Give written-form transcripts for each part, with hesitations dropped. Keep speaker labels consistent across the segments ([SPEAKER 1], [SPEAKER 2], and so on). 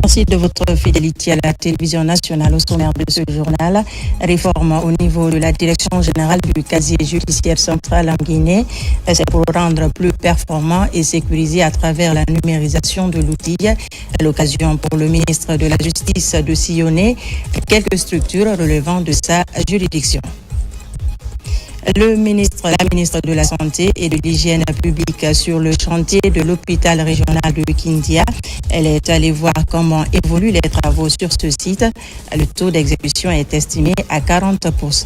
[SPEAKER 1] Merci de votre fidélité à la télévision nationale. Au sommaire de ce journal, réforme au niveau de la direction générale du casier judiciaire central en Guinée. C'est pour rendre plus performant et sécurisé à travers la numérisation de l'outil. L'occasion pour le ministre de la Justice de sillonner quelques structures relevant de sa juridiction. La ministre de la Santé et de l'Hygiène publique sur le chantier de l'hôpital régional de Kindia. Elle est allée voir comment évoluent les travaux sur ce site. Le taux d'exécution est estimé à 40%.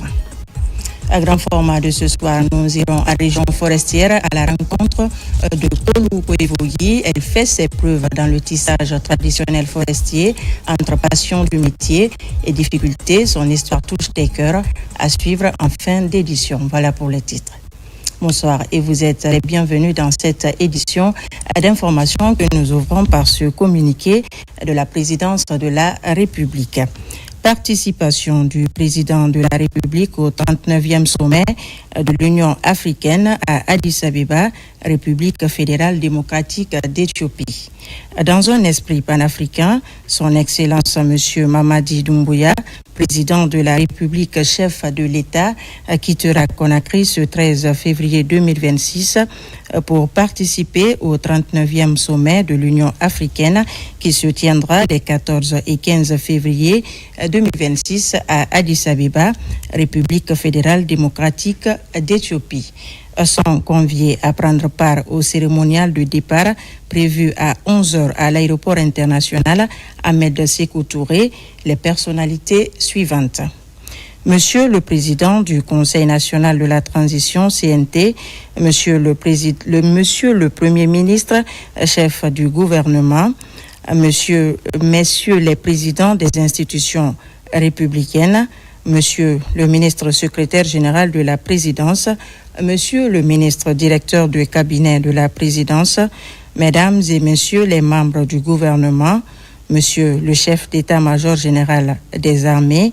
[SPEAKER 1] À grand format de ce soir, nous irons à région forestière à la rencontre de Tolu Koevogi. Elle fait ses preuves dans le tissage traditionnel forestier entre passion du métier et difficultés. Son histoire touche des cœurs, à suivre en fin d'édition. Voilà pour les titres. Bonsoir et vous êtes les bienvenus dans cette édition d'information que nous ouvrons par ce communiqué de la présidence de la République. Participation du président de la République au 39e sommet de l'Union africaine à Addis Abeba, République fédérale démocratique d'Éthiopie. Dans un esprit panafricain, son Excellence M. Mamadi Doumbouya, président de la République, chef de l'État, quittera Conakry ce 13 février 2026 pour participer au 39e sommet de l'Union africaine qui se tiendra les 14 et 15 février 2026 à Addis Abeba, République fédérale démocratique d'Éthiopie. Sont conviés à prendre part au cérémonial de départ prévu à 11h à l'aéroport international Ahmed Sékou Touré les personnalités suivantes. Monsieur le Président du Conseil national de la transition CNT, Monsieur le Premier ministre, chef du gouvernement, Messieurs les présidents des institutions républicaines, Monsieur le ministre secrétaire général de la présidence, Monsieur le ministre directeur du cabinet de la présidence, Mesdames et Messieurs les membres du gouvernement, Monsieur le chef d'état-major général des armées,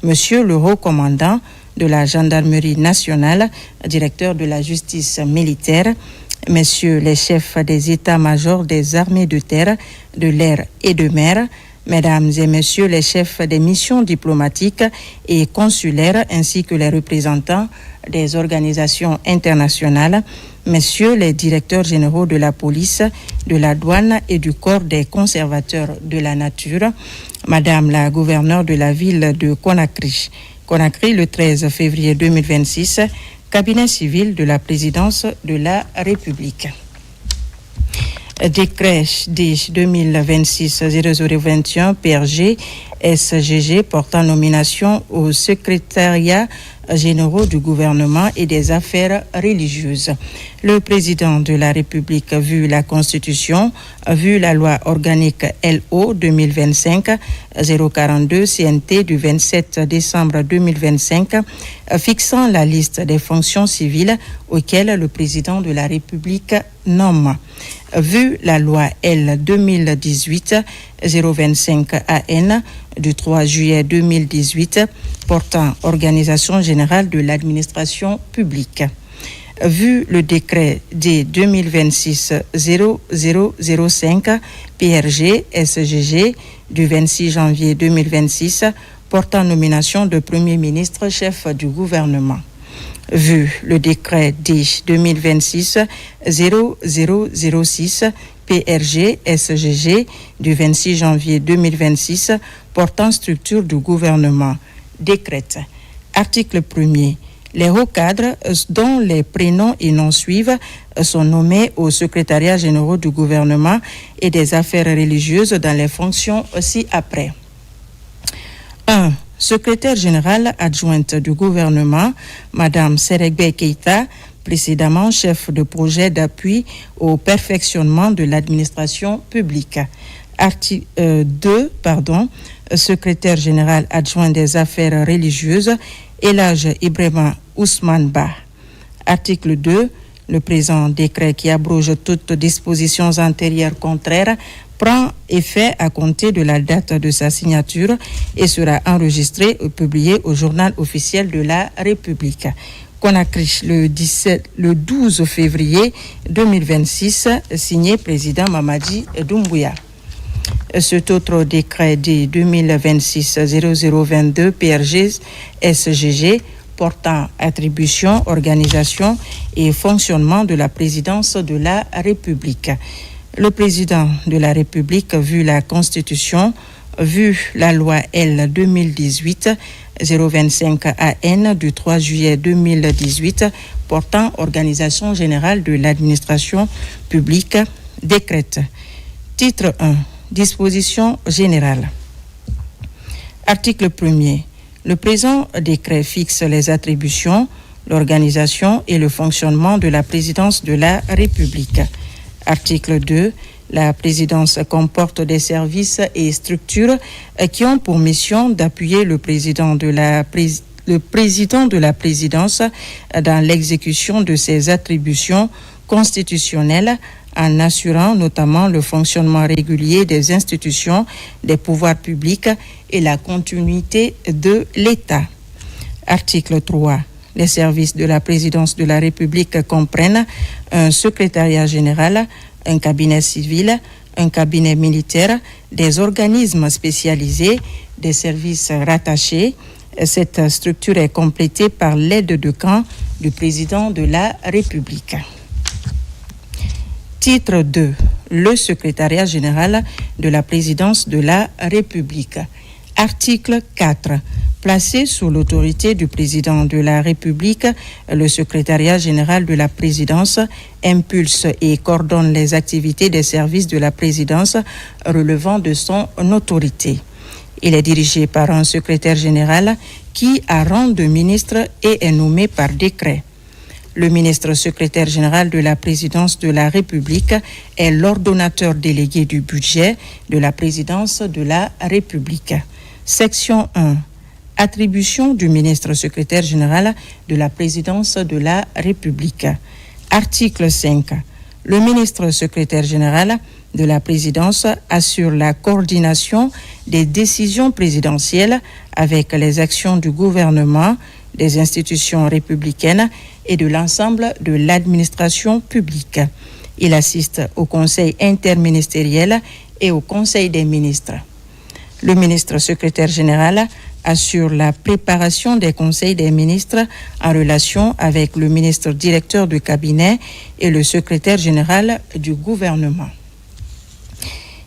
[SPEAKER 1] Monsieur le haut commandant de la gendarmerie nationale, directeur de la justice militaire, Messieurs les chefs des états-majors des armées de terre, de l'air et de mer, Mesdames et Messieurs les chefs des missions diplomatiques et consulaires ainsi que les représentants des organisations internationales, Messieurs les directeurs généraux de la police, de la douane et du corps des conservateurs de la nature, Madame la gouverneure de la ville de Conakry. Conakry le 13 février 2026, cabinet civil de la présidence de la République. Décret D-2026-0021 PRG SGG portant nomination au secrétariat généraux du gouvernement et des affaires religieuses. Le président de la République, vu la Constitution, vu la loi organique LO 2025-042 CNT du 27 décembre 2025, fixant la liste des fonctions civiles auxquelles le président de la République nomme. Vu la loi L 2018-025 AN du 3 juillet 2018 portant organisation générale de l'administration publique. Vu le décret D 2026-0005 PRG SGG du 26 janvier 2026 portant nomination de Premier ministre chef du gouvernement. Vu le décret D 2026-0006 PRG SGG du 26 janvier 2026 portant structure du gouvernement. Décrète. Article 1er. Les hauts cadres dont les prénoms et noms suivent sont nommés au secrétariat général du gouvernement et des affaires religieuses dans les fonctions ci-après. 1. Secrétaire générale adjointe du gouvernement, Madame Seregbe Keita, précédemment chef de projet d'appui au perfectionnement de l'administration publique. 2. Secrétaire général adjoint des affaires religieuses, Elhadj Ibrahima Ousmane Ba. Article 2. Le présent décret qui abroge toutes dispositions antérieures contraires prend effet à compter de la date de sa signature et sera enregistré et publié au journal officiel de la République. Conakry, le 12 février 2026, signé président Mamadi Doumbouya. Cet autre décret de 2026-0022 PRG-SGG portant attribution, organisation et fonctionnement de la présidence de la République. Le président de la République, vu la Constitution, vu la loi L 2018-025 AN du 3 juillet 2018 portant organisation générale de l'administration publique, décrète. Titre 1. Disposition générale. Article 1er. Le présent décret fixe les attributions, l'organisation et le fonctionnement de la présidence de la République. Article 2. La présidence comporte des services et structures qui ont pour mission d'appuyer le président de la présidence dans l'exécution de ses attributions constitutionnelles en assurant notamment le fonctionnement régulier des institutions, des pouvoirs publics et la continuité de l'État. Article 3. Les services de la présidence de la République comprennent un secrétariat général, un cabinet civil, un cabinet militaire, des organismes spécialisés, des services rattachés. Cette structure est complétée par l'aide de camp du président de la République. Titre 2. Le secrétariat général de la présidence de la République. Article 4. Placé sous l'autorité du président de la République, le secrétariat général de la présidence impulse et coordonne les activités des services de la présidence relevant de son autorité. Il est dirigé par un secrétaire général qui a rang de ministre et est nommé par décret. Le ministre secrétaire général de la présidence de la République est l'ordonnateur délégué du budget de la présidence de la République. Section 1. Attribution du ministre secrétaire général de la présidence de la République. Article 5. Le ministre secrétaire général de la présidence assure la coordination des décisions présidentielles avec les actions du gouvernement, des institutions républicaines et de l'ensemble de l'administration publique. Il assiste au Conseil interministériel et au Conseil des ministres. Le ministre secrétaire général assure la préparation des conseils des ministres en relation avec le ministre directeur du cabinet et le secrétaire général du gouvernement.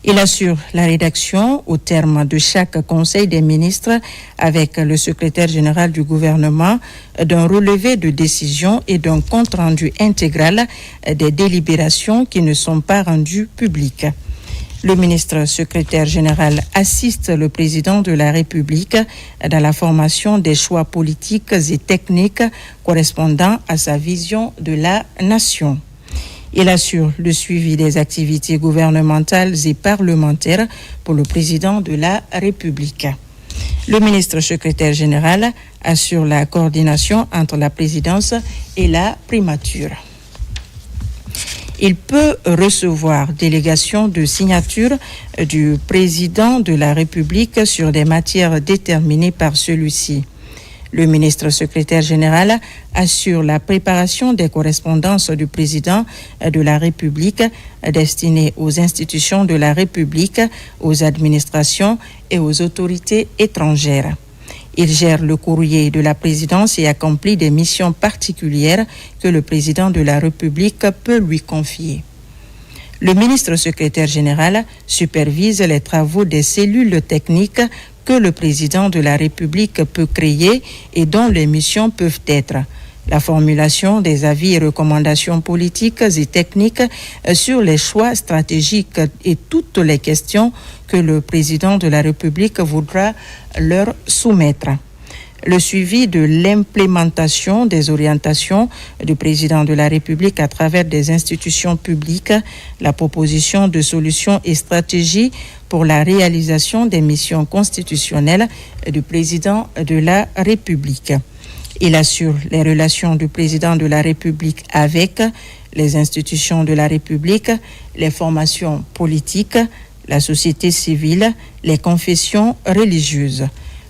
[SPEAKER 1] Il assure la rédaction au terme de chaque conseil des ministres avec le secrétaire général du gouvernement d'un relevé de décision et d'un compte-rendu intégral des délibérations qui ne sont pas rendues publiques. Le ministre secrétaire général assiste le président de la République dans la formation des choix politiques et techniques correspondant à sa vision de la nation. Il assure le suivi des activités gouvernementales et parlementaires pour le président de la République. Le ministre secrétaire général assure la coordination entre la présidence et la primature. Il peut recevoir délégation de signature du président de la République sur des matières déterminées par celui-ci. Le ministre secrétaire général assure la préparation des correspondances du président de la République destinées aux institutions de la République, aux administrations et aux autorités étrangères. Il gère le courrier de la présidence et accomplit des missions particulières que le président de la République peut lui confier. Le ministre secrétaire général supervise les travaux des cellules techniques que le président de la République peut créer et dont les missions peuvent être la formulation des avis et recommandations politiques et techniques sur les choix stratégiques et toutes les questions que le président de la République voudra leur soumettre. Le suivi de l'implémentation des orientations du président de la République à travers des institutions publiques, la proposition de solutions et stratégies pour la réalisation des missions constitutionnelles du président de la République. Il assure les relations du président de la République avec les institutions de la République, les formations politiques, la société civile, les confessions religieuses.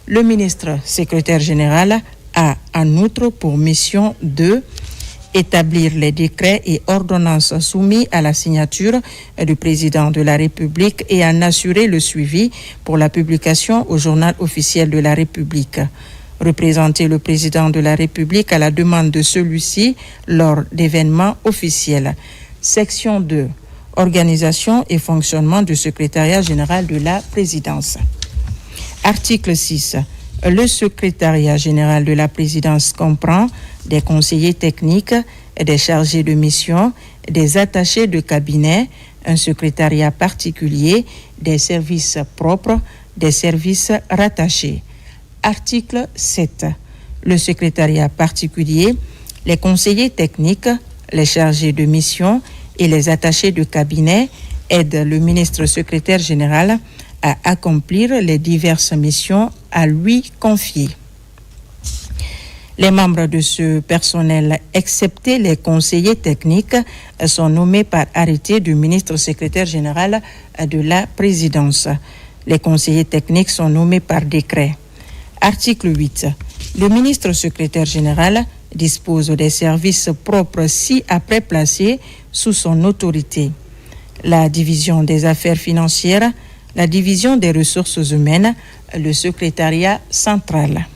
[SPEAKER 1] Le ministre secrétaire général a en outre pour mission de établir les décrets et ordonnances soumis à la signature du président de la République et en assurer le suivi pour la publication au journal officiel de la République. Représenter le président de la République à la demande de celui-ci lors d'événements officiels. Section 2. Organisation et fonctionnement du secrétariat général de la présidence. Article 6. Le secrétariat général de la présidence comprend des conseillers techniques, des chargés de mission, des attachés de cabinet, un secrétariat particulier, des services propres, des services rattachés. Article 7. Le secrétariat particulier, les conseillers techniques, les chargés de mission et les attachés de cabinet aident le ministre secrétaire général à accomplir les diverses missions à lui confiées. Les membres de ce personnel, excepté les conseillers techniques, sont nommés par arrêté du ministre secrétaire général de la présidence. Les conseillers techniques sont nommés par décret. Article 8. Le ministre secrétaire général dispose des services propres ci-après placés sous son autorité. La division des affaires financières, la division des ressources humaines, le secrétariat central.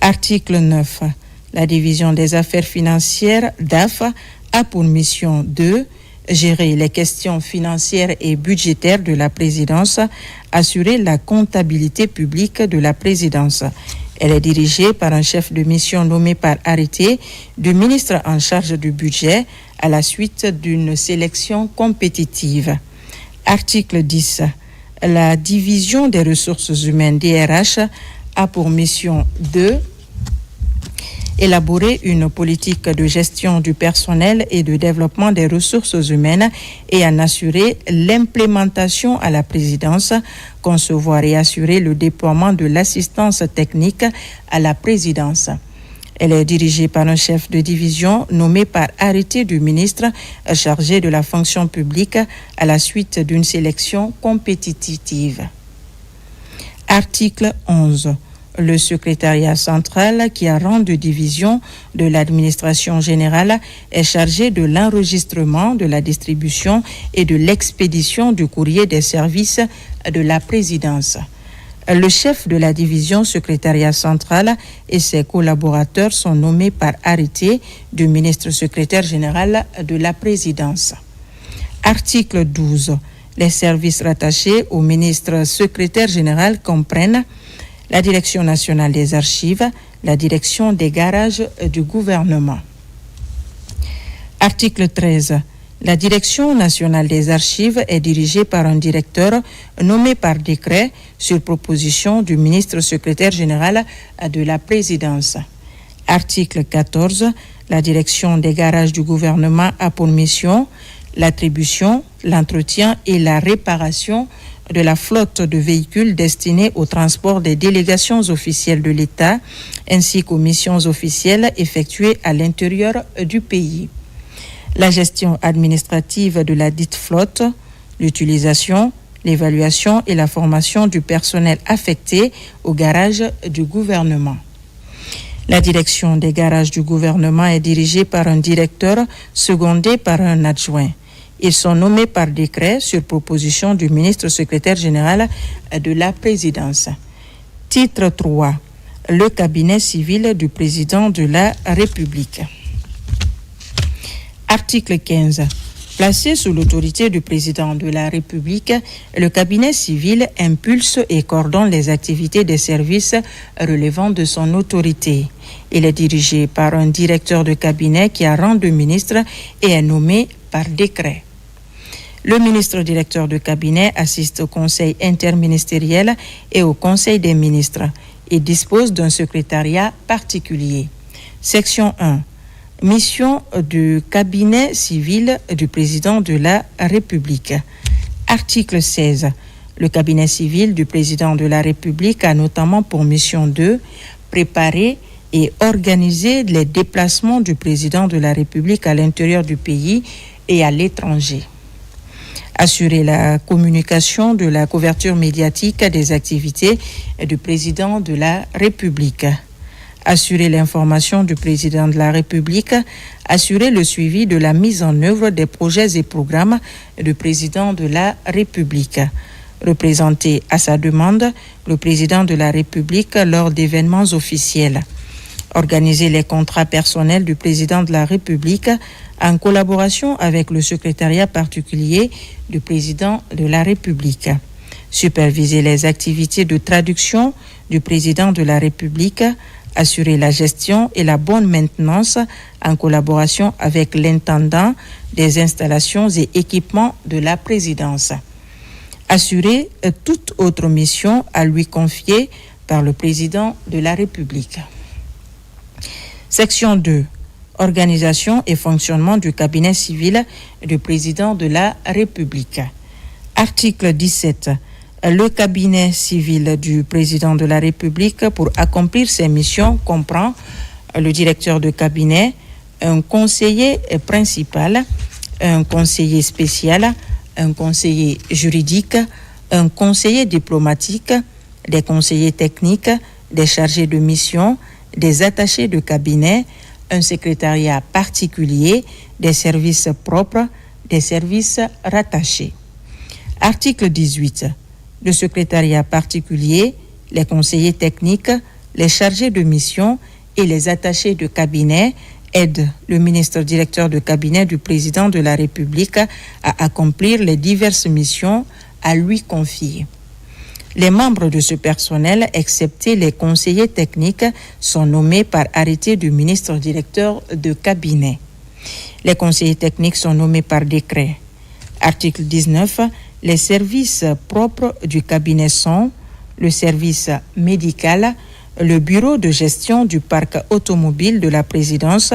[SPEAKER 1] Article 9. La division des affaires financières DAF a pour mission de gérer les questions financières et budgétaires de la présidence, assurer la comptabilité publique de la présidence. Elle est dirigée par un chef de mission nommé par arrêté du ministre en charge du budget à la suite d'une sélection compétitive. Article 10. La division des ressources humaines DRH a pour mission de élaborer une politique de gestion du personnel et de développement des ressources humaines et en assurer l'implémentation à la présidence, concevoir et assurer le déploiement de l'assistance technique à la présidence. Elle est dirigée par un chef de division nommé par arrêté du ministre chargé de la fonction publique à la suite d'une sélection compétitive. Article 11. Le secrétariat central, qui a rang de division de l'administration générale, est chargé de l'enregistrement, de la distribution et de l'expédition du courrier des services de la présidence. Le chef de la division secrétariat central et ses collaborateurs sont nommés par arrêté du ministre secrétaire général de la présidence. Article 12. Les services rattachés au ministre secrétaire général comprennent la Direction nationale des archives, la Direction des garages du gouvernement. Article 13. La Direction nationale des archives est dirigée par un directeur nommé par décret sur proposition du ministre secrétaire général de la présidence. Article 14. La Direction des garages du gouvernement a pour mission l'attribution, l'entretien et la réparation de la flotte de véhicules destinés au transport des délégations officielles de l'État ainsi qu'aux missions officielles effectuées à l'intérieur du pays. La gestion administrative de la dite flotte, l'utilisation, l'évaluation et la formation du personnel affecté au garage du gouvernement. La direction des garages du gouvernement est dirigée par un directeur secondé par un adjoint. Ils sont nommés par décret sur proposition du ministre secrétaire général de la présidence. Titre 3. Le cabinet civil du président de la République. Article 15. Placé sous l'autorité du président de la République, le cabinet civil impulse et coordonne les activités des services relevant de son autorité. Il est dirigé par un directeur de cabinet qui a rang de ministre et est nommé par décret. Le ministre directeur de cabinet assiste au conseil interministériel et au conseil des ministres et dispose d'un secrétariat particulier. Section 1. Mission du cabinet civil du président de la République. Article 16. Le cabinet civil du président de la République a notamment pour mission de préparer et organiser les déplacements du président de la République à l'intérieur du pays et à l'étranger. Assurer la communication de la couverture médiatique des activités du président de la République. Assurer l'information du président de la République. Assurer le suivi de la mise en œuvre des projets et programmes du président de la République. Représenter à sa demande le président de la République lors d'événements officiels. Organiser les contrats personnels du président de la République en collaboration avec le secrétariat particulier du président de la République. Superviser les activités de traduction du président de la République. Assurer la gestion et la bonne maintenance en collaboration avec l'intendant des installations et équipements de la présidence. Assurer toute autre mission à lui confiée par le président de la République. Section 2. Organisation et fonctionnement du cabinet civil du président de la République. Article 17. Le cabinet civil du président de la République pour accomplir ses missions comprend le directeur de cabinet, un conseiller principal, un conseiller spécial, un conseiller juridique, un conseiller diplomatique, des conseillers techniques, des chargés de mission, des attachés de cabinet, un secrétariat particulier, des services propres, des services rattachés. Article 18. Le secrétariat particulier, les conseillers techniques, les chargés de mission et les attachés de cabinet aident le ministre directeur de cabinet du président de la République à accomplir les diverses missions à lui confiées. Les membres de ce personnel, excepté les conseillers techniques, sont nommés par arrêté du ministre directeur de cabinet. Les conseillers techniques sont nommés par décret. Article 19. Les services propres du cabinet sont le service médical, le bureau de gestion du parc automobile de la présidence,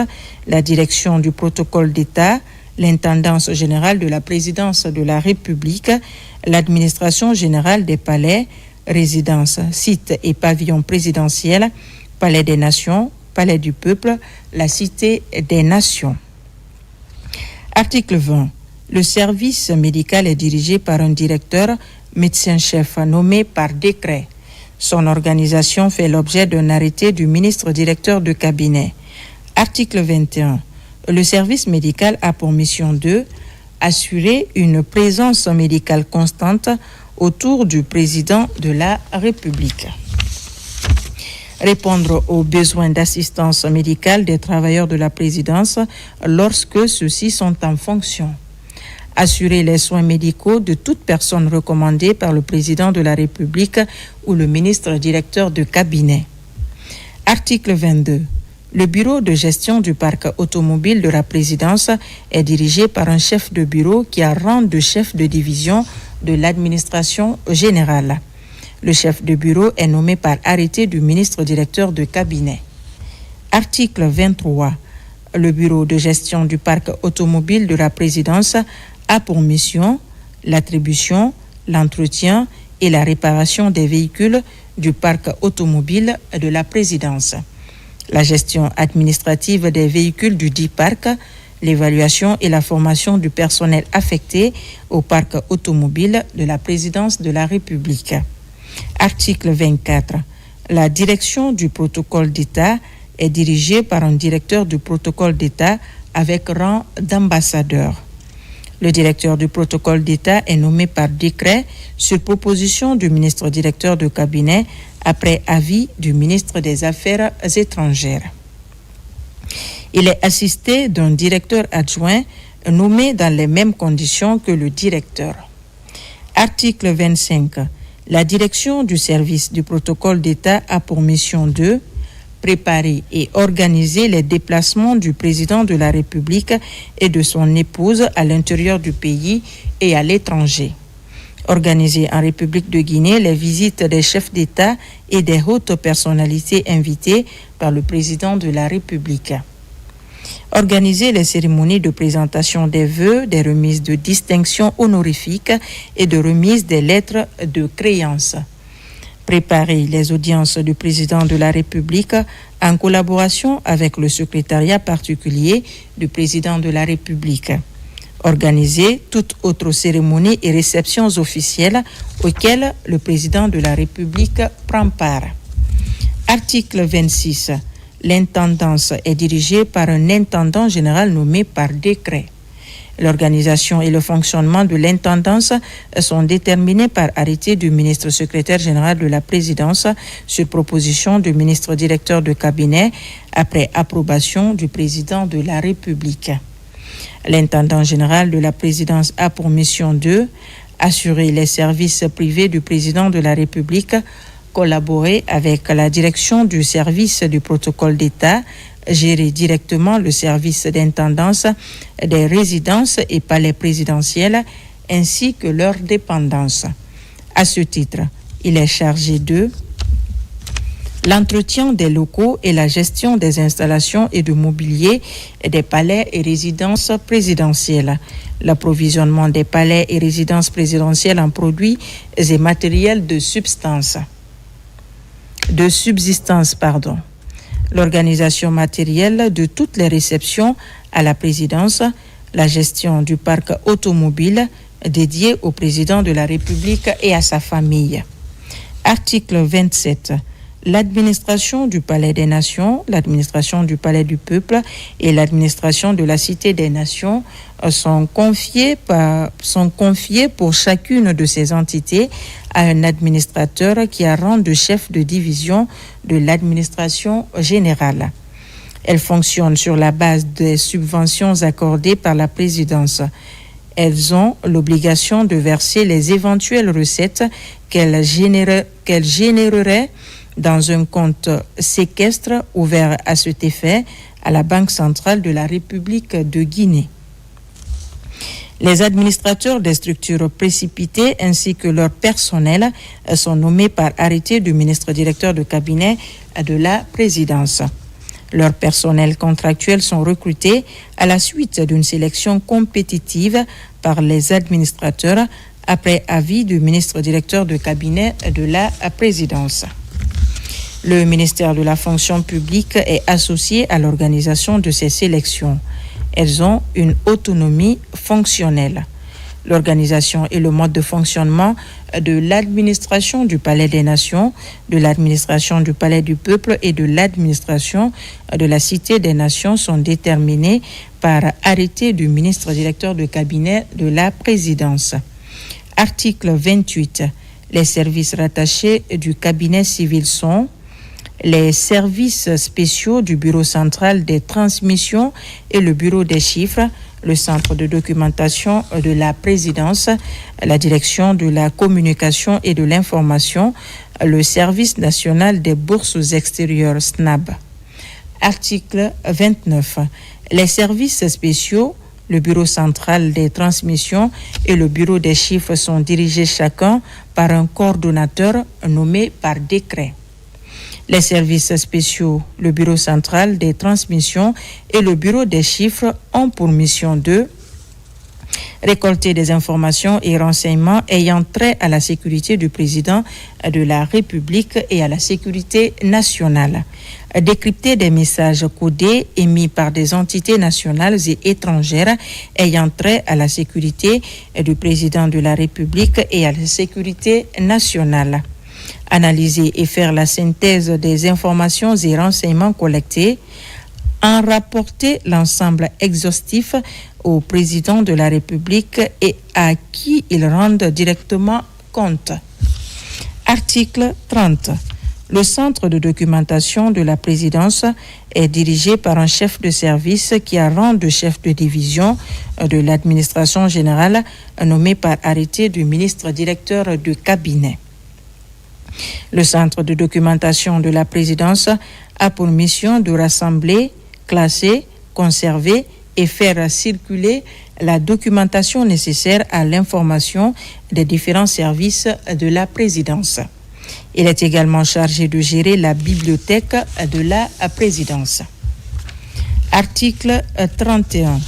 [SPEAKER 1] la direction du protocole d'État, l'intendance générale de la présidence de la République, l'administration générale des palais, résidences, sites et pavillons présidentiels, palais des nations, palais du peuple, la cité des nations. Article 20. Le service médical est dirigé par un directeur, médecin-chef nommé par décret. Son organisation fait l'objet d'un arrêté du ministre directeur de cabinet. Article 21. Le service médical a pour mission de assurer une présence médicale constante autour du président de la République. Répondre aux besoins d'assistance médicale des travailleurs de la présidence lorsque ceux-ci sont en fonction. Assurer les soins médicaux de toute personne recommandée par le président de la République ou le ministre directeur de cabinet. Article 22. Le bureau de gestion du parc automobile de la présidence est dirigé par un chef de bureau qui a rang de chef de division de l'administration générale. Le chef de bureau est nommé par arrêté du ministre directeur de cabinet. Article 23. Le bureau de gestion du parc automobile de la présidence a pour mission l'attribution, l'entretien et la réparation des véhicules du parc automobile de la présidence, la gestion administrative des véhicules du dit parc, l'évaluation et la formation du personnel affecté au parc automobile de la présidence de la République. Article 24. La direction du protocole d'État est dirigée par un directeur du protocole d'État avec rang d'ambassadeur. Le directeur du protocole d'État est nommé par décret sur proposition du ministre directeur de cabinet après avis du ministre des Affaires étrangères. Il est assisté d'un directeur adjoint nommé dans les mêmes conditions que le directeur. Article 25. La direction du service du protocole d'État a pour mission de préparer et organiser les déplacements du président de la République et de son épouse à l'intérieur du pays et à l'étranger. Organiser en République de Guinée les visites des chefs d'État et des hautes personnalités invitées par le président de la République. Organiser les cérémonies de présentation des vœux, des remises de distinctions honorifiques et de remise des lettres de créance. Préparer les audiences du président de la République en collaboration avec le secrétariat particulier du président de la République. Organiser toute autre cérémonie et réceptions officielles auxquelles le président de la République prend part. Article 26. L'intendance est dirigée par un intendant général nommé par décret. L'organisation et le fonctionnement de l'intendance sont déterminés par arrêté du ministre secrétaire général de la présidence sur proposition du ministre directeur de cabinet après approbation du président de la République. L'intendant général de la présidence a pour mission de assurer les services privés du président de la République, collaborer avec la direction du service du protocole d'État, gérer directement le service d'intendance des résidences et palais présidentiels ainsi que leurs dépendances. À ce titre, il est chargé de l'entretien des locaux et la gestion des installations et du mobilier des palais et résidences présidentielles, l'approvisionnement des palais et résidences présidentielles en produits et matériels de subsistance, l'organisation matérielle de toutes les réceptions à la présidence, la gestion du parc automobile dédié au président de la République et à sa famille. Article 27. L'administration du Palais des Nations, l'administration du Palais du Peuple et l'administration de la Cité des Nations sont confiées pour chacune de ces entités à un administrateur qui a rang de chef de division de l'administration générale. Elles fonctionnent sur la base des subventions accordées par la présidence. Elles ont l'obligation de verser les éventuelles recettes qu'elles généreraient dans un compte séquestre ouvert à cet effet à la Banque centrale de la République de Guinée. Les administrateurs des structures précipitées ainsi que leur personnel sont nommés par arrêté du ministre directeur de cabinet de la présidence. Leurs personnels contractuels sont recrutés à la suite d'une sélection compétitive par les administrateurs après avis du ministre directeur de cabinet de la présidence. Le ministère de la fonction publique est associé à l'organisation de ces sélections. Elles ont une autonomie fonctionnelle. L'organisation et le mode de fonctionnement de l'administration du Palais des Nations, de l'administration du Palais du Peuple et de l'administration de la Cité des Nations sont déterminés par arrêté du ministre directeur de cabinet de la présidence. Article 28. Les services rattachés du cabinet civil sont les services spéciaux du Bureau central des transmissions et le Bureau des chiffres, le Centre de documentation de la présidence, la Direction de la communication et de l'information, le Service national des bourses extérieures SNAB. Article 29. Les services spéciaux, le Bureau central des transmissions et le Bureau des chiffres sont dirigés chacun par un coordonnateur nommé par décret. Les services spéciaux, le Bureau central des transmissions et le Bureau des chiffres ont pour mission de récolter des informations et renseignements ayant trait à la sécurité du président de la République et à la sécurité nationale, décrypter des messages codés émis par des entités nationales et étrangères ayant trait à la sécurité du président de la République et à la sécurité nationale, analyser et faire la synthèse des informations et renseignements collectés, en rapporter l'ensemble exhaustif au président de la République et à qui il rende directement compte. Article 30. Le centre de documentation de la présidence est dirigé par un chef de service qui a rang de chef de division de l'administration générale nommé par arrêté du ministre directeur de cabinet. Le centre de documentation de la présidence a pour mission de rassembler, classer, conserver et faire circuler la documentation nécessaire à l'information des différents services de la présidence. Il est également chargé de gérer la bibliothèque de la présidence. Article 31.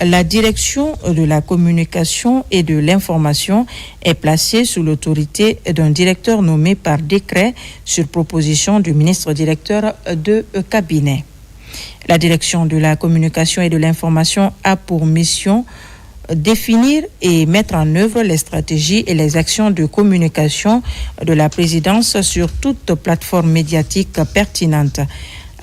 [SPEAKER 1] La direction de la communication et de l'information est placée sous l'autorité d'un directeur nommé par décret sur proposition du ministre directeur de cabinet. La direction de la communication et de l'information a pour mission définir et mettre en œuvre les stratégies et les actions de communication de la présidence sur toute plateforme médiatique pertinente.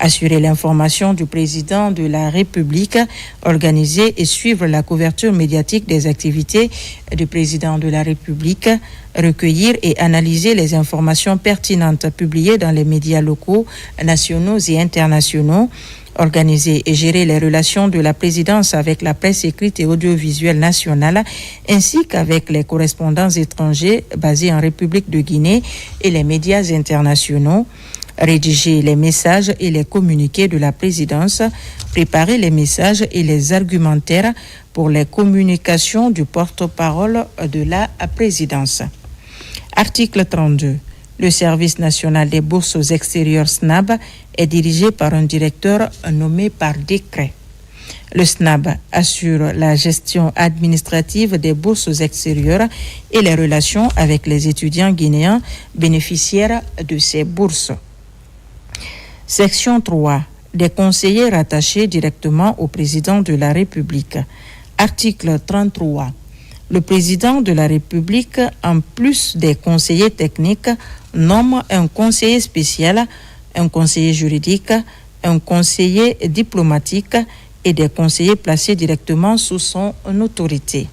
[SPEAKER 1] Assurer l'information du président de la République, organiser et suivre la couverture médiatique des activités du président de la République, recueillir et analyser les informations pertinentes publiées dans les médias locaux, nationaux et internationaux, organiser et gérer les relations de la présidence avec la presse écrite et audiovisuelle nationale, ainsi qu'avec les correspondants étrangers basés en République de Guinée et les médias internationaux, rédiger les messages et les communiqués de la présidence, préparer les messages et les argumentaires pour les communications du porte-parole de la présidence. Article 32. Le service national des bourses aux extérieurs SNAB est dirigé par un directeur nommé par décret. Le SNAB assure la gestion administrative des bourses aux extérieurs et les relations avec les étudiants guinéens bénéficiaires de ces bourses. Section 3. Des conseillers rattachés directement au président de la République. Article 33. Le président de la République, en plus des conseillers techniques, nomme un conseiller spécial, un conseiller juridique, un conseiller diplomatique et des conseillers placés directement sous son autorité.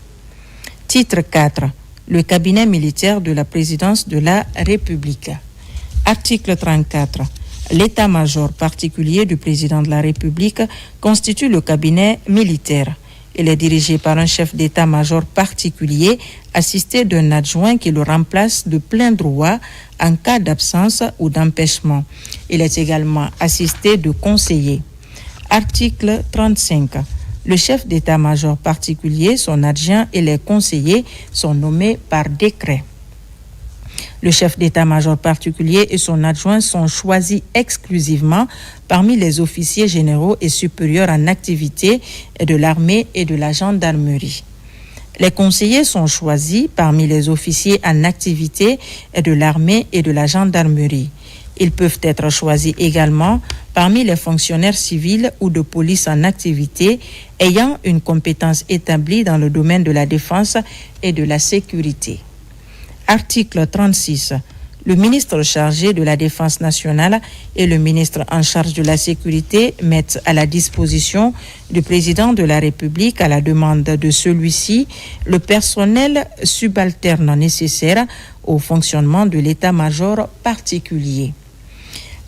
[SPEAKER 1] Titre 4. Le cabinet militaire de la présidence de la République. Article 34. L'état-major particulier du président de la République constitue le cabinet militaire. Il est dirigé par un chef d'état-major particulier assisté d'un adjoint qui le remplace de plein droit en cas d'absence ou d'empêchement. Il est également assisté de conseillers. Article 35. Le chef d'état-major particulier, son adjoint et les conseillers sont nommés par décret. Le chef d'état-major particulier et son adjoint sont choisis exclusivement parmi les officiers généraux et supérieurs en activité de l'armée et de la gendarmerie. Les conseillers sont choisis parmi les officiers en activité de l'armée et de la gendarmerie. Ils peuvent être choisis également parmi les fonctionnaires civils ou de police en activité ayant une compétence établie dans le domaine de la défense et de la sécurité. Article 36. Le ministre chargé de la Défense nationale et le ministre en charge de la sécurité mettent à la disposition du président de la République, à la demande de celui-ci, le personnel subalterne nécessaire au fonctionnement de l'état-major particulier.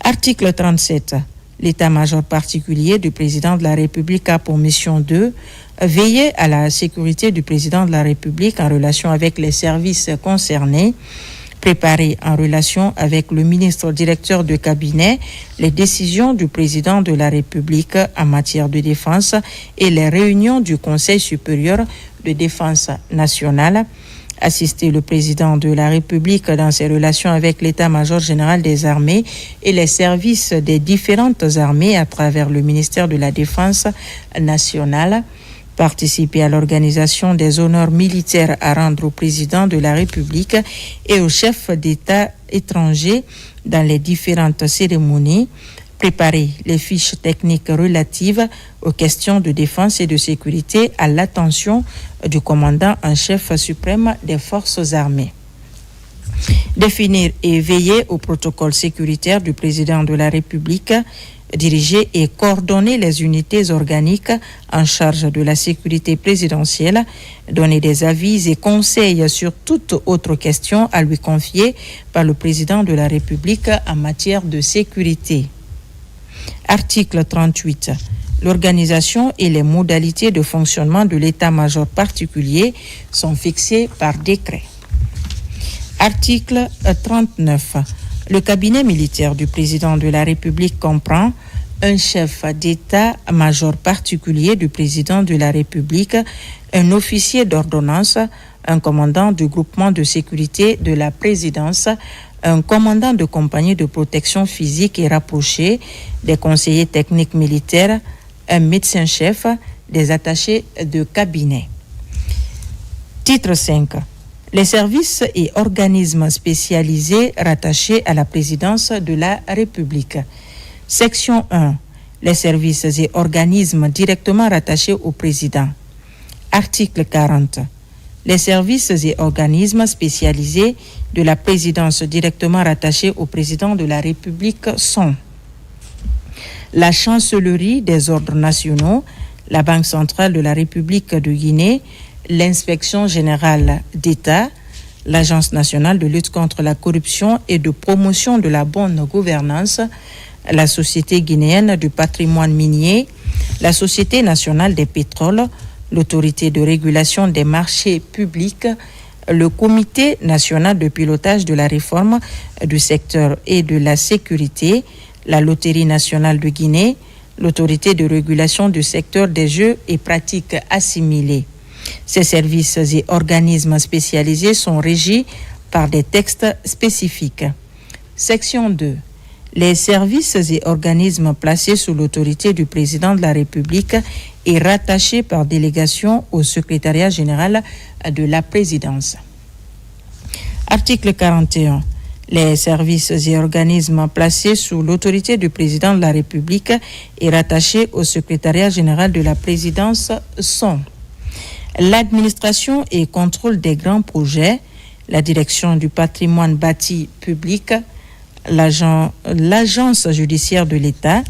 [SPEAKER 1] Article 37. L'état-major particulier du président de la République a pour mission de veiller à la sécurité du président de la République en relation avec les services concernés, préparer en relation avec le ministre directeur de cabinet les décisions du président de la République en matière de défense et les réunions du Conseil supérieur de défense nationale, assister le président de la République dans ses relations avec l'état-major général des armées et les services des différentes armées à travers le ministère de la Défense nationale, participer à l'organisation des honneurs militaires à rendre au président de la République et au chef d'État étranger dans les différentes cérémonies, préparer les fiches techniques relatives aux questions de défense et de sécurité à l'attention du commandant en chef suprême des forces armées. Définir et veiller au protocole sécuritaire du président de la République, diriger et coordonner les unités organiques en charge de la sécurité présidentielle, donner des avis et conseils sur toute autre question à lui confier par le président de la République en matière de sécurité. Article 38. L'organisation et les modalités de fonctionnement de l'état-major particulier sont fixées par décret. Article 39. Le cabinet militaire du président de la République comprend un chef d'état-major particulier du président de la République, un officier d'ordonnance, un commandant du groupement de sécurité de la présidence, un commandant de compagnie de protection physique et rapprochée, des conseillers techniques militaires, un médecin-chef, des attachés de cabinet. Titre 5. Les services et organismes spécialisés rattachés à la présidence de la République. Section 1. Les services et organismes directement rattachés au président. Article 40. Les services et organismes spécialisés de la présidence directement rattachés au président de la République sont la chancellerie des ordres nationaux, la Banque centrale de la République de Guinée, l'inspection générale d'État, l'Agence nationale de lutte contre la corruption et de promotion de la bonne gouvernance, la Société guinéenne du patrimoine minier, la Société nationale des pétroles, l'Autorité de régulation des marchés publics, le Comité national de pilotage de la réforme du secteur et de la sécurité, la Loterie nationale de Guinée, l'Autorité de régulation du secteur des jeux et pratiques assimilées. Ces services et organismes spécialisés sont régis par des textes spécifiques. Section 2. Les services et organismes placés sous l'autorité du président de la République et rattachés par délégation au secrétariat général de la présidence. Article 41. Les services et organismes placés sous l'autorité du président de la République et rattachés au secrétariat général de la présidence sont l'administration et contrôle des grands projets, la direction du patrimoine bâti public, l'agence judiciaire de l'État,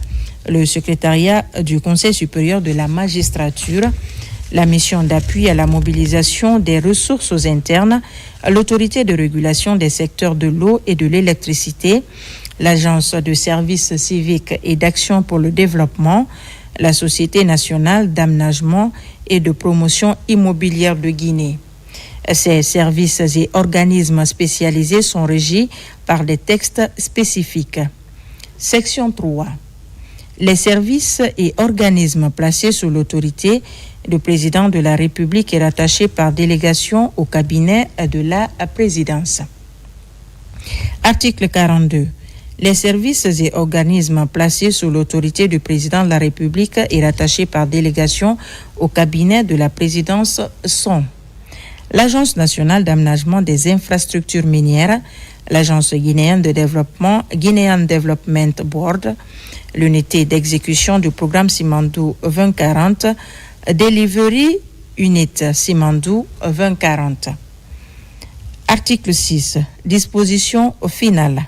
[SPEAKER 1] le secrétariat du Conseil supérieur de la magistrature, la mission d'appui à la mobilisation des ressources internes, l'autorité de régulation des secteurs de l'eau et de l'électricité, l'agence de services civiques et d'action pour le développement, la Société nationale d'aménagement et de promotion immobilière de Guinée. Ces services et organismes spécialisés sont régis par des textes spécifiques. Section 3. Les services et organismes placés sous l'autorité du président de la République et rattachés par délégation au cabinet de la présidence. Article 42. Les services et organismes placés sous l'autorité du président de la République et rattachés par délégation au cabinet de la présidence sont l'Agence nationale d'aménagement des infrastructures minières, l'Agence guinéenne de développement, Guinean Development Board, l'unité d'exécution du programme Simandou 2040, Delivery Unit Simandou 2040. Article 6. Disposition finale.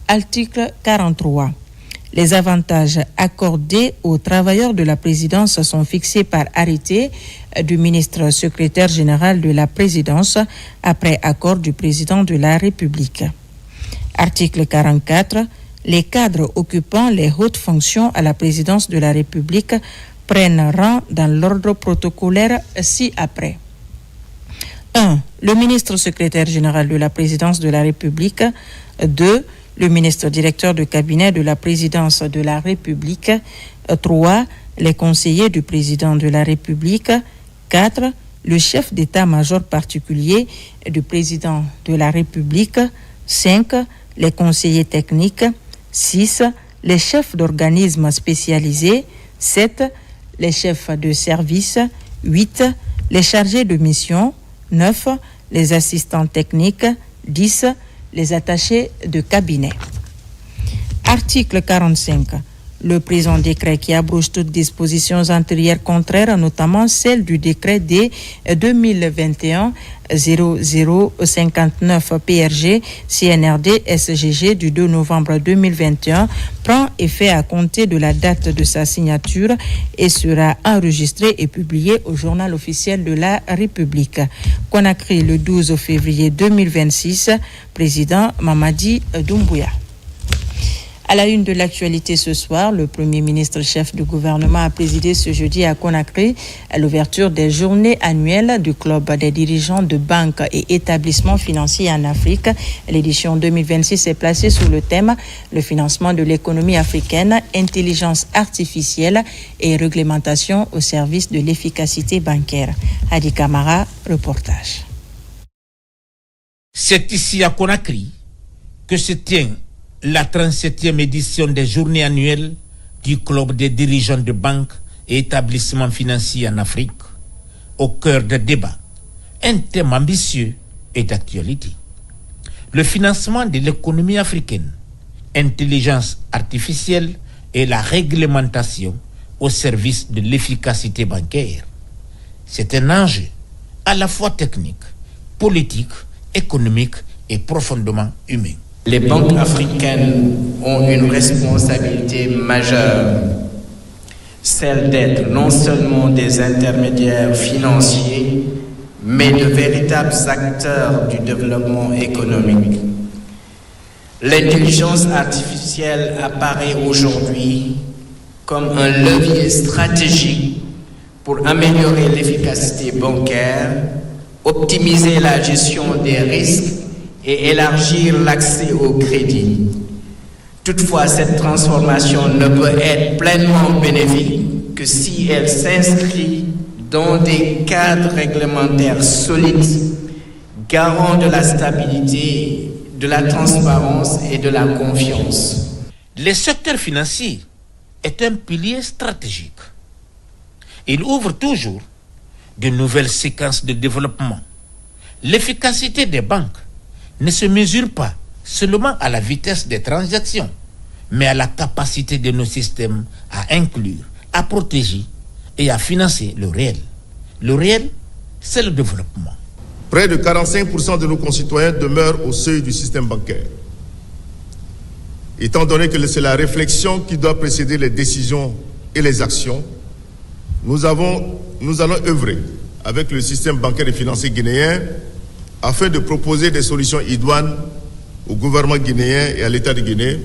[SPEAKER 1] Article 43. Les avantages accordés aux travailleurs de la présidence sont fixés par arrêté du ministre secrétaire général de la présidence après accord du président de la République. Article 44. Les cadres occupant les hautes fonctions à la présidence de la République prennent rang dans l'ordre protocolaire ci-après. 1. Le ministre secrétaire général de la présidence de la République. 2. Le ministre directeur de cabinet de la présidence de la République. 3. Les conseillers du président de la République. 4. Le chef d'état-major particulier du président de la République. 5. Les conseillers techniques. 6. Les chefs d'organismes spécialisés. 7. Les chefs de service. 8. Les chargés de mission. 9. Les assistants techniques. 10. Les attachés de cabinet. Article 45. Le présent décret qui abroge toutes dispositions antérieures contraires, notamment celle du décret D 2021-0059 PRG CNRD SGG du 2 novembre 2021, prend effet à compter de la date de sa signature et sera enregistré et publié au journal officiel de la République. Conakry le 12 février 2026, président Mamadi Doumbouya. À la une de l'actualité ce soir, le Premier ministre chef du gouvernement a présidé ce jeudi à Conakry à l'ouverture des journées annuelles du Club des dirigeants de banques et établissements financiers en Afrique. L'édition 2026 est placée sous le thème « Le financement de l'économie africaine, intelligence artificielle et réglementation au service de l'efficacité bancaire ». Hadi Kamara, reportage.
[SPEAKER 2] C'est ici à Conakry que se tient la 37e édition des journées annuelles du Club des dirigeants de banques et établissements financiers en Afrique, au cœur des débats, un thème ambitieux et d'actualité. Le financement de l'économie africaine, intelligence artificielle et la réglementation au service de l'efficacité bancaire. C'est un enjeu à la fois technique, politique, économique et profondément humain.
[SPEAKER 3] Les banques africaines ont une responsabilité majeure, celle d'être non seulement des intermédiaires financiers, mais de véritables acteurs du développement économique. L'intelligence artificielle apparaît aujourd'hui comme un levier stratégique pour améliorer l'efficacité bancaire, optimiser la gestion des risques et élargir l'accès au crédit. Toutefois, cette transformation ne peut être pleinement bénéfique que si elle s'inscrit dans des cadres réglementaires solides, garants de la stabilité, de la transparence et de la confiance.
[SPEAKER 2] Le secteur financier est un pilier stratégique. Il ouvre toujours de nouvelles séquences de développement. L'efficacité des banques ne se mesure pas seulement à la vitesse des transactions, mais à la capacité de nos systèmes à inclure, à protéger et à financer le réel. Le réel, c'est le développement.
[SPEAKER 4] Près de 45% de nos concitoyens demeurent au seuil du système bancaire. Étant donné que c'est la réflexion qui doit précéder les décisions et les actions, nous allons œuvrer avec le système bancaire et financier guinéen afin de proposer des solutions idoines au gouvernement guinéen et à l'État de Guinée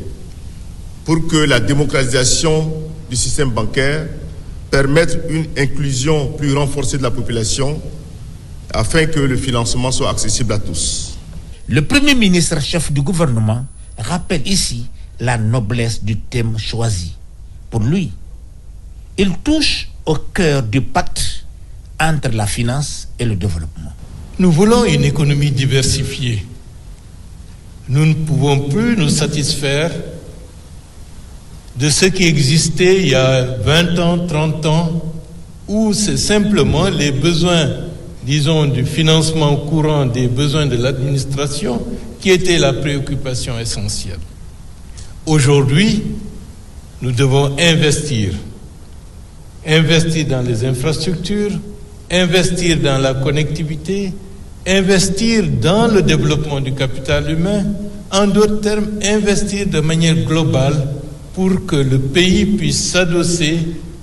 [SPEAKER 4] pour que la démocratisation du système bancaire permette une inclusion plus renforcée de la population afin que le financement soit accessible à tous.
[SPEAKER 2] Le Premier ministre chef du gouvernement rappelle ici la noblesse du thème choisi. Pour lui, il touche au cœur du pacte entre la finance et le développement.
[SPEAKER 5] Nous voulons une économie diversifiée. Nous ne pouvons plus nous satisfaire de ce qui existait il y a 20 ans, 30 ans, où c'est simplement les besoins, disons, du financement courant des besoins de l'administration qui étaient la préoccupation essentielle. Aujourd'hui, nous devons investir dans les infrastructures, investir dans la connectivité, investir dans le développement du capital humain, en d'autres termes, investir de manière globale pour que le pays puisse s'adosser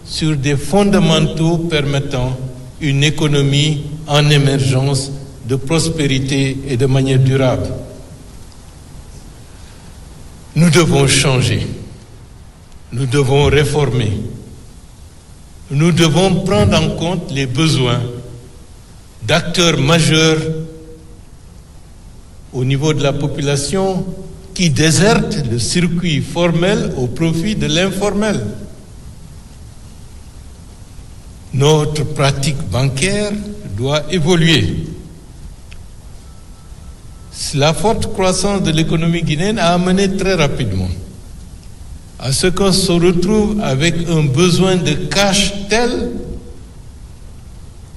[SPEAKER 5] sur des fondamentaux permettant une économie en émergence de prospérité et de manière durable. Nous devons changer, nous devons réformer, nous devons prendre en compte les besoins d'acteurs majeurs au niveau de la population qui désertent le circuit formel au profit de l'informel. Notre pratique bancaire doit évoluer. La forte croissance de l'économie guinéenne a amené très rapidement à ce qu'on se retrouve avec un besoin de cash tel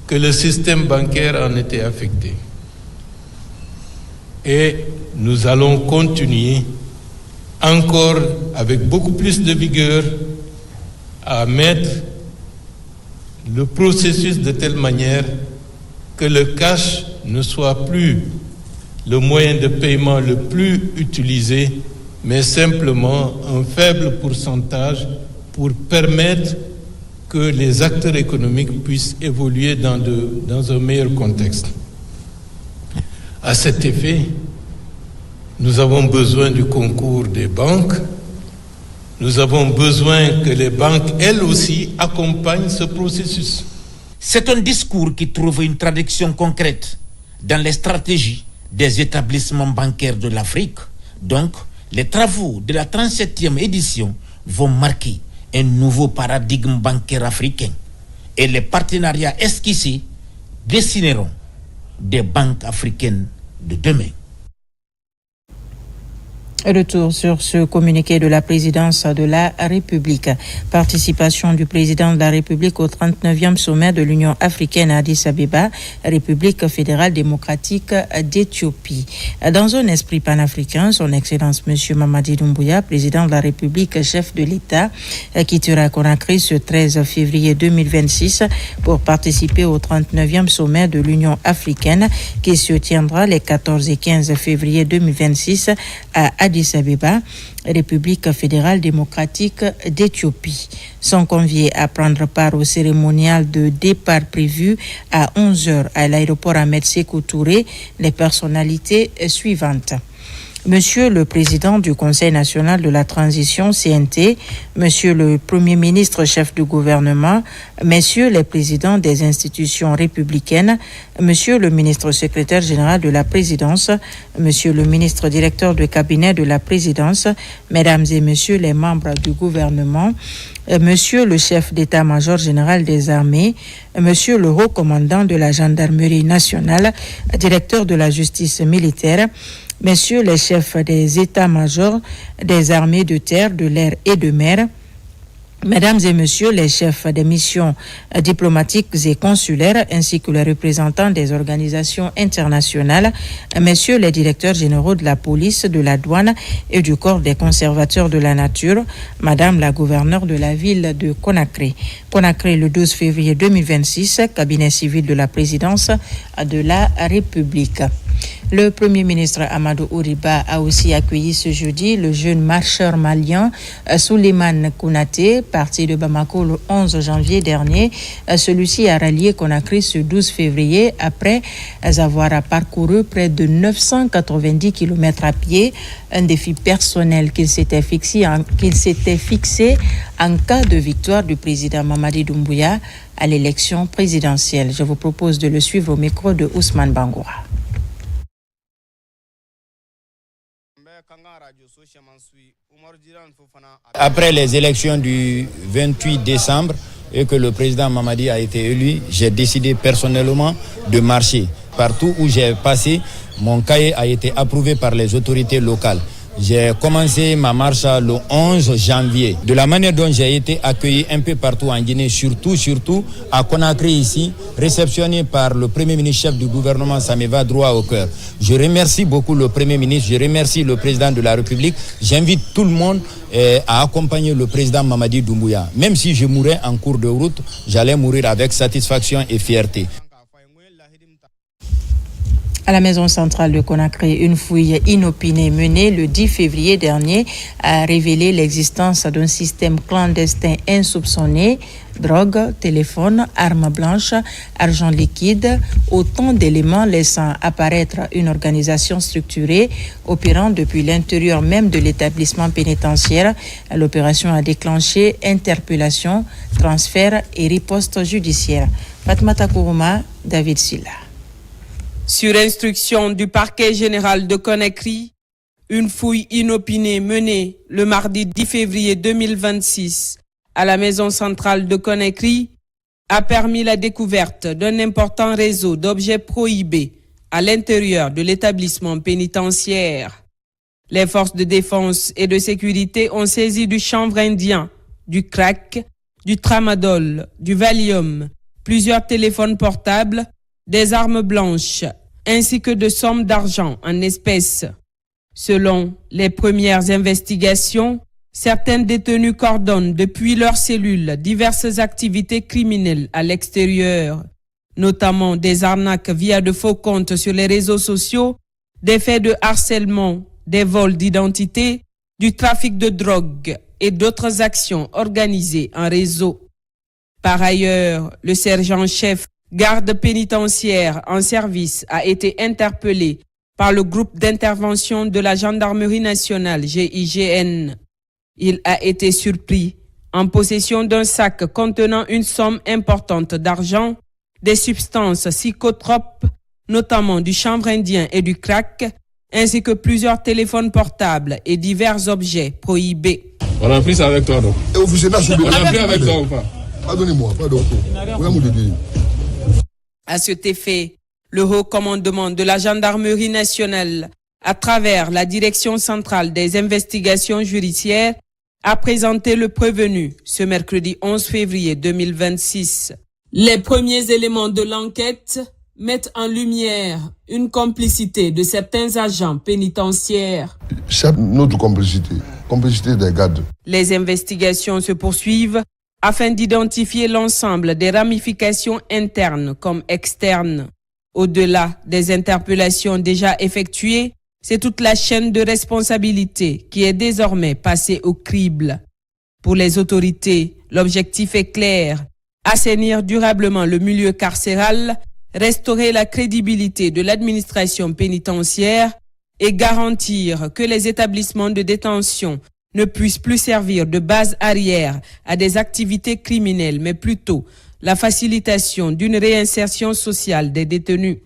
[SPEAKER 5] que le système bancaire en était affecté. Et nous allons continuer encore avec beaucoup plus de vigueur à mettre le processus de telle manière que le cash ne soit plus le moyen de paiement le plus utilisé, mais simplement un faible pourcentage pour permettre que les acteurs économiques puissent évoluer dans un meilleur contexte. À cet effet, nous avons besoin du concours des banques. Nous avons besoin que les banques, elles aussi, accompagnent ce processus.
[SPEAKER 2] C'est un discours qui trouve une traduction concrète dans les stratégies des établissements bancaires de l'Afrique. Donc, les travaux de la 37e édition vont marquer un nouveau paradigme bancaire africain et les partenariats esquissés dessineront des banques africaines de demain.
[SPEAKER 1] Retour sur ce communiqué de la présidence de la République. Participation du président de la République au 39e sommet de l'Union africaine à Addis Abeba, République fédérale démocratique d'Éthiopie. Dans un esprit panafricain, son Excellence M. Mamadi Doumbouya, président de la République, chef de l'État, quittera Conakry ce 13 février 2026 pour participer au 39e sommet de l'Union africaine qui se tiendra les 14 et 15 février 2026 à Addis Abeba, République fédérale démocratique d'Éthiopie. Sont conviés à prendre part au cérémonial de départ prévu à 11h à l'aéroport Ahmed Sékou Touré les personnalités suivantes. Monsieur le Président du Conseil national de la transition CNT, Monsieur le Premier ministre chef du gouvernement, Messieurs les présidents des institutions républicaines, Monsieur le ministre secrétaire général de la présidence, Monsieur le ministre directeur de cabinet de la présidence, Mesdames et Messieurs les membres du gouvernement, Monsieur le chef d'état-major général des armées, Monsieur le haut commandant de la gendarmerie nationale, directeur de la justice militaire, Messieurs les chefs des états-majors des armées de terre, de l'air et de mer, Mesdames et Messieurs les chefs des missions diplomatiques et consulaires ainsi que les représentants des organisations internationales, Messieurs les directeurs généraux de la police, de la douane et du corps des conservateurs de la nature, Madame la gouverneure de la ville de Conakry. Conakry le 12 février 2026, cabinet civil de la présidence de la République. Le Premier ministre Amadou Ouriba a aussi accueilli ce jeudi le jeune marcheur malien Souleymane Kounaté, parti de Bamako le 11 janvier dernier. Celui-ci a rallié Conakry ce 12 février après avoir parcouru près de 990 km à pied, un défi personnel qu'il s'était fixé en cas de victoire du président Mamadi Doumbouya à l'élection présidentielle. Je vous propose de le suivre au micro de Ousmane Bangoura.
[SPEAKER 6] Après les élections du 28 décembre et que le président Mamadi a été élu, j'ai décidé personnellement de marcher. Partout où j'ai passé, mon cahier a été approuvé par les autorités locales. J'ai commencé ma marche le 11 janvier. De la manière dont j'ai été accueilli un peu partout en Guinée, surtout à Conakry ici, réceptionné par le Premier ministre chef du gouvernement, ça me va droit au cœur. Je remercie beaucoup le Premier ministre, je remercie le président de la République. J'invite tout le monde à accompagner le président Mamadi Doumbouya. Même si je mourais en cours de route, j'allais mourir avec satisfaction et fierté.
[SPEAKER 1] À la maison centrale de Conakry, une fouille inopinée menée le 10 février dernier a révélé l'existence d'un système clandestin insoupçonné, drogue, téléphone, armes blanches, argent liquide, autant d'éléments laissant apparaître une organisation structurée opérant depuis l'intérieur même de l'établissement pénitentiaire. L'opération a déclenché interpellation, transfert et riposte judiciaire. Fatmata Kourouma, David Silla.
[SPEAKER 7] Sur instruction du parquet général de Conakry, une fouille inopinée menée le mardi 10 février 2026 à la maison centrale de Conakry a permis la découverte d'un important réseau d'objets prohibés à l'intérieur de l'établissement pénitentiaire. Les forces de défense et de sécurité ont saisi du chanvre indien, du crack, du tramadol, du valium, plusieurs téléphones portables, des armes blanches, ainsi que de sommes d'argent en espèces. Selon les premières investigations, certains détenus coordonnent depuis leurs cellules diverses activités criminelles à l'extérieur, notamment des arnaques via de faux comptes sur les réseaux sociaux, des faits de harcèlement, des vols d'identité, du trafic de drogue et d'autres actions organisées en réseau. Par ailleurs, le sergent-chef garde pénitentiaire en service a été interpellé par le groupe d'intervention de la gendarmerie nationale GIGN. Il a été surpris en possession d'un sac contenant une somme importante d'argent, des substances psychotropes, notamment du chanvre indien et du crack, ainsi que plusieurs téléphones portables et divers objets prohibés.
[SPEAKER 8] On a pris ça avec toi, donc. On a pris avec toi ou pas?
[SPEAKER 7] Pardonnez-moi, pardon. À cet effet, le haut commandement de la gendarmerie nationale à travers la Direction centrale des investigations judiciaires, a présenté le prévenu ce mercredi 11 février 2026. Les premiers éléments de l'enquête mettent en lumière une complicité de certains agents pénitentiaires.
[SPEAKER 8] C'est notre complicité des gardes.
[SPEAKER 7] Les investigations se poursuivent afin d'identifier l'ensemble des ramifications internes comme externes. Au-delà des interpellations déjà effectuées, c'est toute la chaîne de responsabilité qui est désormais passée au crible. Pour les autorités, l'objectif est clair: assainir durablement le milieu carcéral, restaurer la crédibilité de l'administration pénitentiaire et garantir que les établissements de détention ne puissent plus servir de base arrière à des activités criminelles, mais plutôt la facilitation d'une réinsertion sociale des détenus.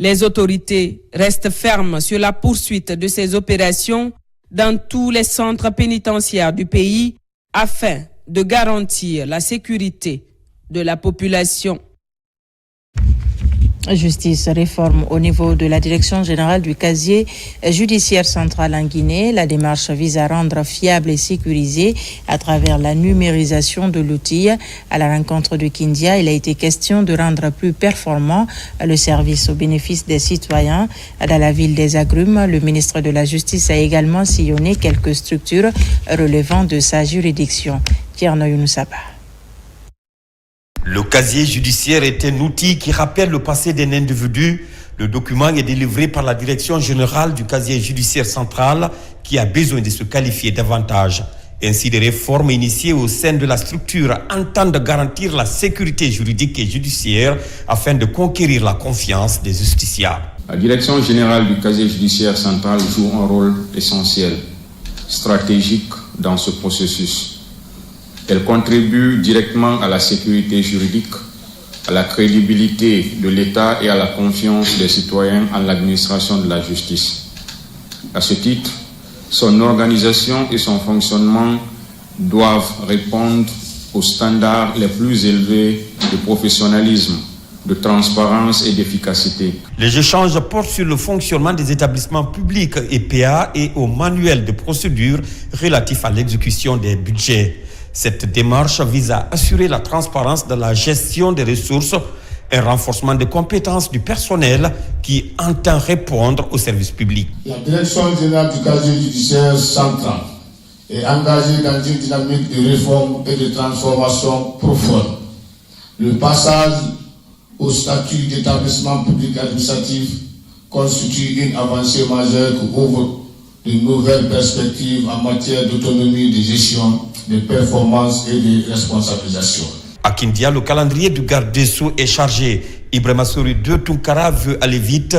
[SPEAKER 7] Les autorités restent fermes sur la poursuite de ces opérations dans tous les centres pénitentiaires du pays afin de garantir la sécurité de la population.
[SPEAKER 1] Justice, réforme au niveau de la direction générale du casier judiciaire central en Guinée. La démarche vise à rendre fiable et sécurisé à travers la numérisation de l'outil. À la rencontre de Kindia, il a été question de rendre plus performant le service au bénéfice des citoyens. Dans la ville des Agrumes, le ministre de la Justice a également sillonné quelques structures relevant de sa juridiction. Tierno Younoussaba.
[SPEAKER 9] Le casier judiciaire est un outil qui rappelle le passé d'un individu. Le document est délivré par la direction générale du casier judiciaire central qui a besoin de se qualifier davantage. Ainsi, des réformes initiées au sein de la structure entendent garantir la sécurité juridique et judiciaire afin de conquérir la confiance des justiciables.
[SPEAKER 10] La direction générale du casier judiciaire central joue un rôle essentiel, stratégique dans ce processus. Elle contribue directement à la sécurité juridique, à la crédibilité de l'État et à la confiance des citoyens en l'administration de la justice. À ce titre, son organisation et son fonctionnement doivent répondre aux standards les plus élevés de professionnalisme, de transparence et d'efficacité.
[SPEAKER 9] Les échanges portent sur le fonctionnement des établissements publics et PA et au manuel de procédure relatif à l'exécution des budgets. Cette démarche vise à assurer la transparence de la gestion des ressources, un renforcement des compétences du personnel qui entend répondre au service public.
[SPEAKER 11] La direction générale du casier judiciaire central est engagée dans une dynamique de réforme et de transformation profonde. Le passage au statut d'établissement public administratif constitue une avancée majeure qui ouvre de nouvelles perspectives en matière d'autonomie de gestion, de performance et de responsabilisation.
[SPEAKER 9] À Kindia, le calendrier du garde des Sceaux est chargé. Ibrahima Souri de Tunkara veut aller vite.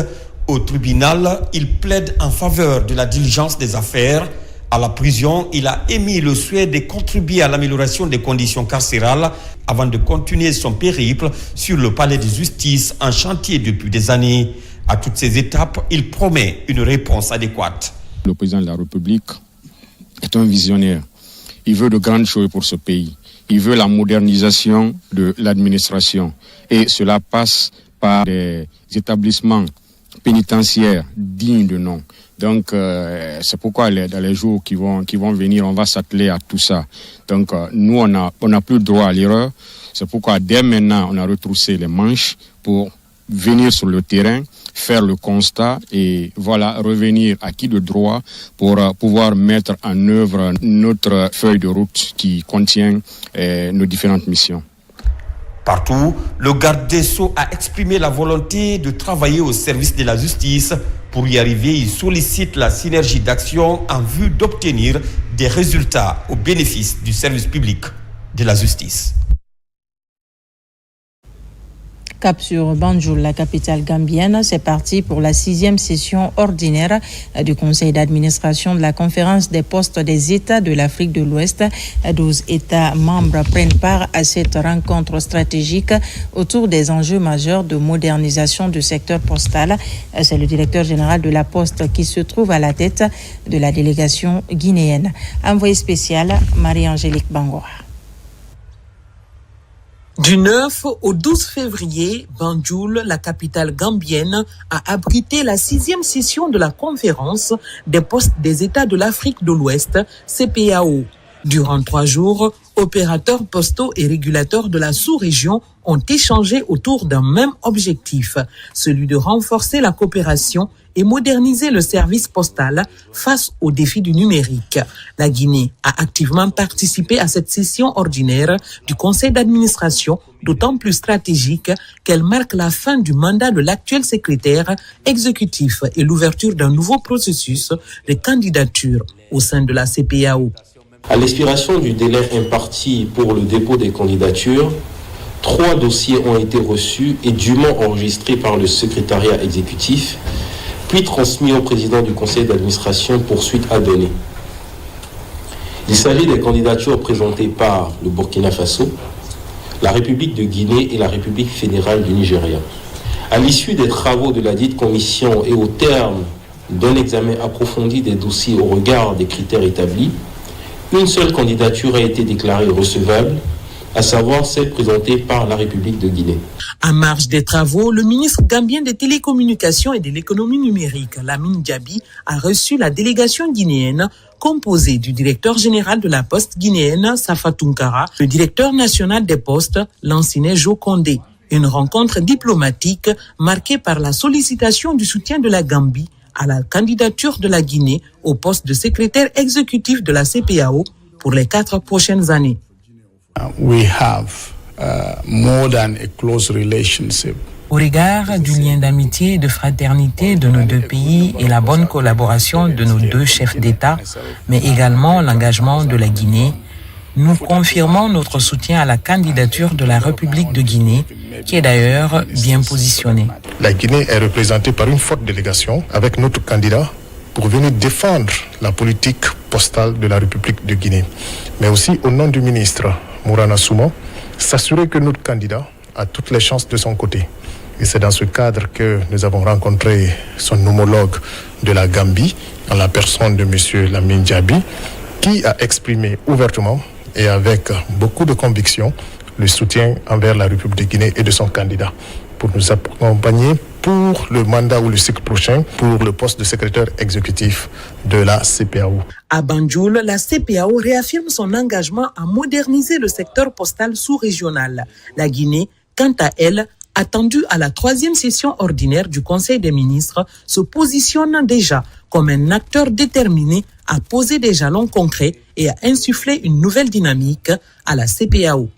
[SPEAKER 9] Au tribunal, il plaide en faveur de la diligence des affaires. À la prison, il a émis le souhait de contribuer à l'amélioration des conditions carcérales avant de continuer son périple sur le palais de justice en chantier depuis des années. À toutes ces étapes, il promet une réponse adéquate.
[SPEAKER 10] Le président de la République est un visionnaire. Il veut de grandes choses pour ce pays. Il veut la modernisation de l'administration. Et cela passe par des établissements pénitentiaires dignes de nom. Donc, c'est pourquoi dans les jours qui vont venir, on va s'atteler à tout ça. Donc, nous, on n'a plus droit à l'erreur. C'est pourquoi, dès maintenant, on a retroussé les manches pour venir sur le terrain, faire le constat et voilà, revenir acquis de droit pour pouvoir mettre en œuvre notre feuille de route qui contient nos différentes missions.
[SPEAKER 9] Partout, le garde des Sceaux a exprimé la volonté de travailler au service de la justice. Pour y arriver, il sollicite la synergie d'action en vue d'obtenir des résultats au bénéfice du service public de la justice.
[SPEAKER 1] Cap sur Banjul, la capitale gambienne, c'est parti pour la 6e session ordinaire du conseil d'administration de la conférence des postes des États de l'Afrique de l'Ouest. 12 États membres prennent part à cette rencontre stratégique autour des enjeux majeurs de modernisation du secteur postal. C'est le directeur général de la Poste qui se trouve à la tête de la délégation guinéenne. Envoyé spécial, Marie-Angélique Bangora.
[SPEAKER 12] Du 9 au 12 février, Banjul, la capitale gambienne, a abrité la 6e session de la conférence des postes des États de l'Afrique de l'Ouest, CPAO. Durant 3 jours, opérateurs postaux et régulateurs de la sous-région ont échangé autour d'un même objectif, celui de renforcer la coopération et moderniser le service postal face aux défis du numérique. La Guinée a activement participé à cette session ordinaire du conseil d'administration, d'autant plus stratégique qu'elle marque la fin du mandat de l'actuel secrétaire exécutif et l'ouverture d'un nouveau processus de candidature au sein de la CPAO.
[SPEAKER 13] À l'expiration du délai imparti pour le dépôt des candidatures, 3 dossiers ont été reçus et dûment enregistrés par le secrétariat exécutif, puis transmis au président du conseil d'administration pour suite à donner. Il s'agit des candidatures présentées par le Burkina Faso, la République de Guinée et la République fédérale du Nigeria. À l'issue des travaux de la dite commission et au terme d'un examen approfondi des dossiers au regard des critères établis, une seule candidature a été déclarée recevable, à savoir celle présentée par la République de Guinée.
[SPEAKER 12] En marge des travaux, le ministre gambien des Télécommunications et de l'Économie numérique, Lamine Diaby, a reçu la délégation guinéenne composée du directeur général de la Poste guinéenne, Safa Tunkara, le directeur national des Postes, Lancinet Jokondé. Une rencontre diplomatique marquée par la sollicitation du soutien de la Gambie à la candidature de la Guinée au poste de secrétaire exécutif de la CPAO pour les 4 prochaines années.
[SPEAKER 14] We have more than a close relationship.
[SPEAKER 12] Au regard du lien d'amitié et de fraternité de nos deux pays et la bonne collaboration de nos 2 chefs d'État, mais également l'engagement de la Guinée, nous confirmons notre soutien à la candidature de la République de Guinée, qui est d'ailleurs bien positionnée.
[SPEAKER 14] La Guinée est représentée par une forte délégation avec notre candidat pour venir défendre la politique postale de la République de Guinée. Mais aussi au nom du ministre Mourana Souma, s'assurer que notre candidat a toutes les chances de son côté. Et c'est dans ce cadre que nous avons rencontré son homologue de la Gambie, en la personne de M. Lamine Diaby, qui a exprimé ouvertement et avec beaucoup de conviction le soutien envers la République de Guinée et de son candidat pour nous accompagner pour le mandat ou le cycle prochain pour le poste de secrétaire exécutif de la CPAO.
[SPEAKER 12] À Banjul, la CPAO réaffirme son engagement à moderniser le secteur postal sous-régional. La Guinée, quant à elle, attendue à la 3e session ordinaire du Conseil des ministres, se positionne déjà comme un acteur déterminé à poser des jalons concrets et à insuffler une nouvelle dynamique à la CPAO.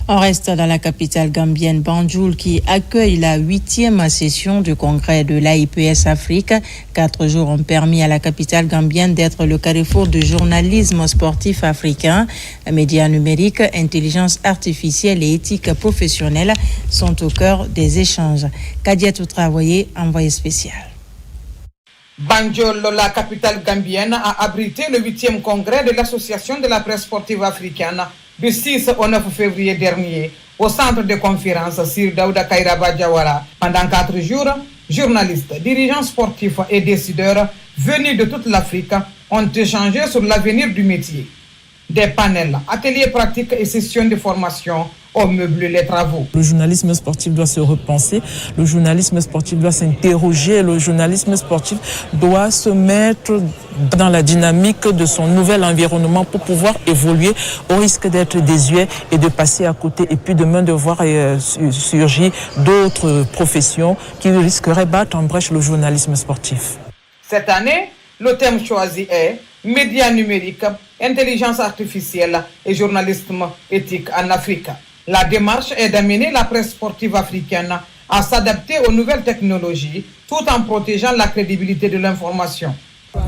[SPEAKER 1] On reste dans la capitale gambienne Banjul qui accueille la 8e session du congrès de l'AIPS Afrique. 4 jours ont permis à la capitale gambienne d'être le carrefour du journalisme sportif africain. Médias numériques, intelligence artificielle et éthique professionnelle sont au cœur des échanges. Kadiatou Traoré, envoyé spécial.
[SPEAKER 15] Banjul, la capitale gambienne, a abrité le 8e congrès de l'Association de la presse sportive africaine du 6 au 9 février dernier au centre de conférence Sir Daouda Kairaba Diawara. Pendant 4 jours, journalistes, dirigeants sportifs et décideurs venus de toute l'Afrique ont échangé sur l'avenir du métier. Des panels, ateliers pratiques et sessions de formation ont meublé les travaux.
[SPEAKER 16] Le journalisme sportif doit se repenser, le journalisme sportif doit s'interroger, le journalisme sportif doit se mettre dans la dynamique de son nouvel environnement pour pouvoir évoluer au risque d'être désuet et de passer à côté et puis demain de voir surgir d'autres professions qui risqueraient de battre en brèche le journalisme sportif.
[SPEAKER 15] Cette année, le thème choisi est médias numériques, intelligence artificielle et journalisme éthique en Afrique. La démarche est d'amener la presse sportive africaine à s'adapter aux nouvelles technologies tout en protégeant la crédibilité de l'information.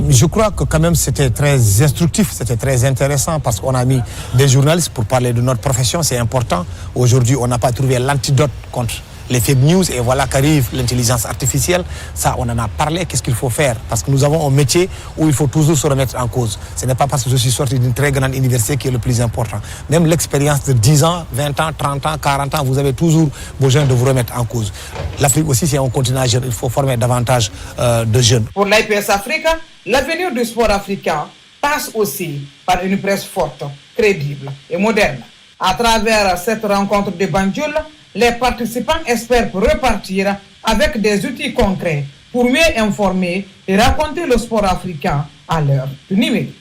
[SPEAKER 17] Je crois que quand même c'était très instructif, c'était très intéressant parce qu'on a mis des journalistes pour parler de notre profession, c'est important. Aujourd'hui, on n'a pas trouvé l'antidote contre les fake news et voilà qu'arrive l'intelligence artificielle. Ça, on en a parlé, qu'est-ce qu'il faut faire? Parce que nous avons un métier où il faut toujours se remettre en cause. Ce n'est pas parce que je suis sorti d'une très grande université qui est le plus important. Même l'expérience de 10 ans, 20 ans, 30 ans, 40 ans, vous avez toujours besoin de vous remettre en cause. L'Afrique aussi, c'est un continent jeune, il faut former davantage de jeunes.
[SPEAKER 15] Pour l'AIPS Afrique, l'avenir du sport africain passe aussi par une presse forte, crédible et moderne. À travers cette rencontre de Banjul, les participants espèrent repartir avec des outils concrets pour mieux informer et raconter le sport africain à l'heure du numérique.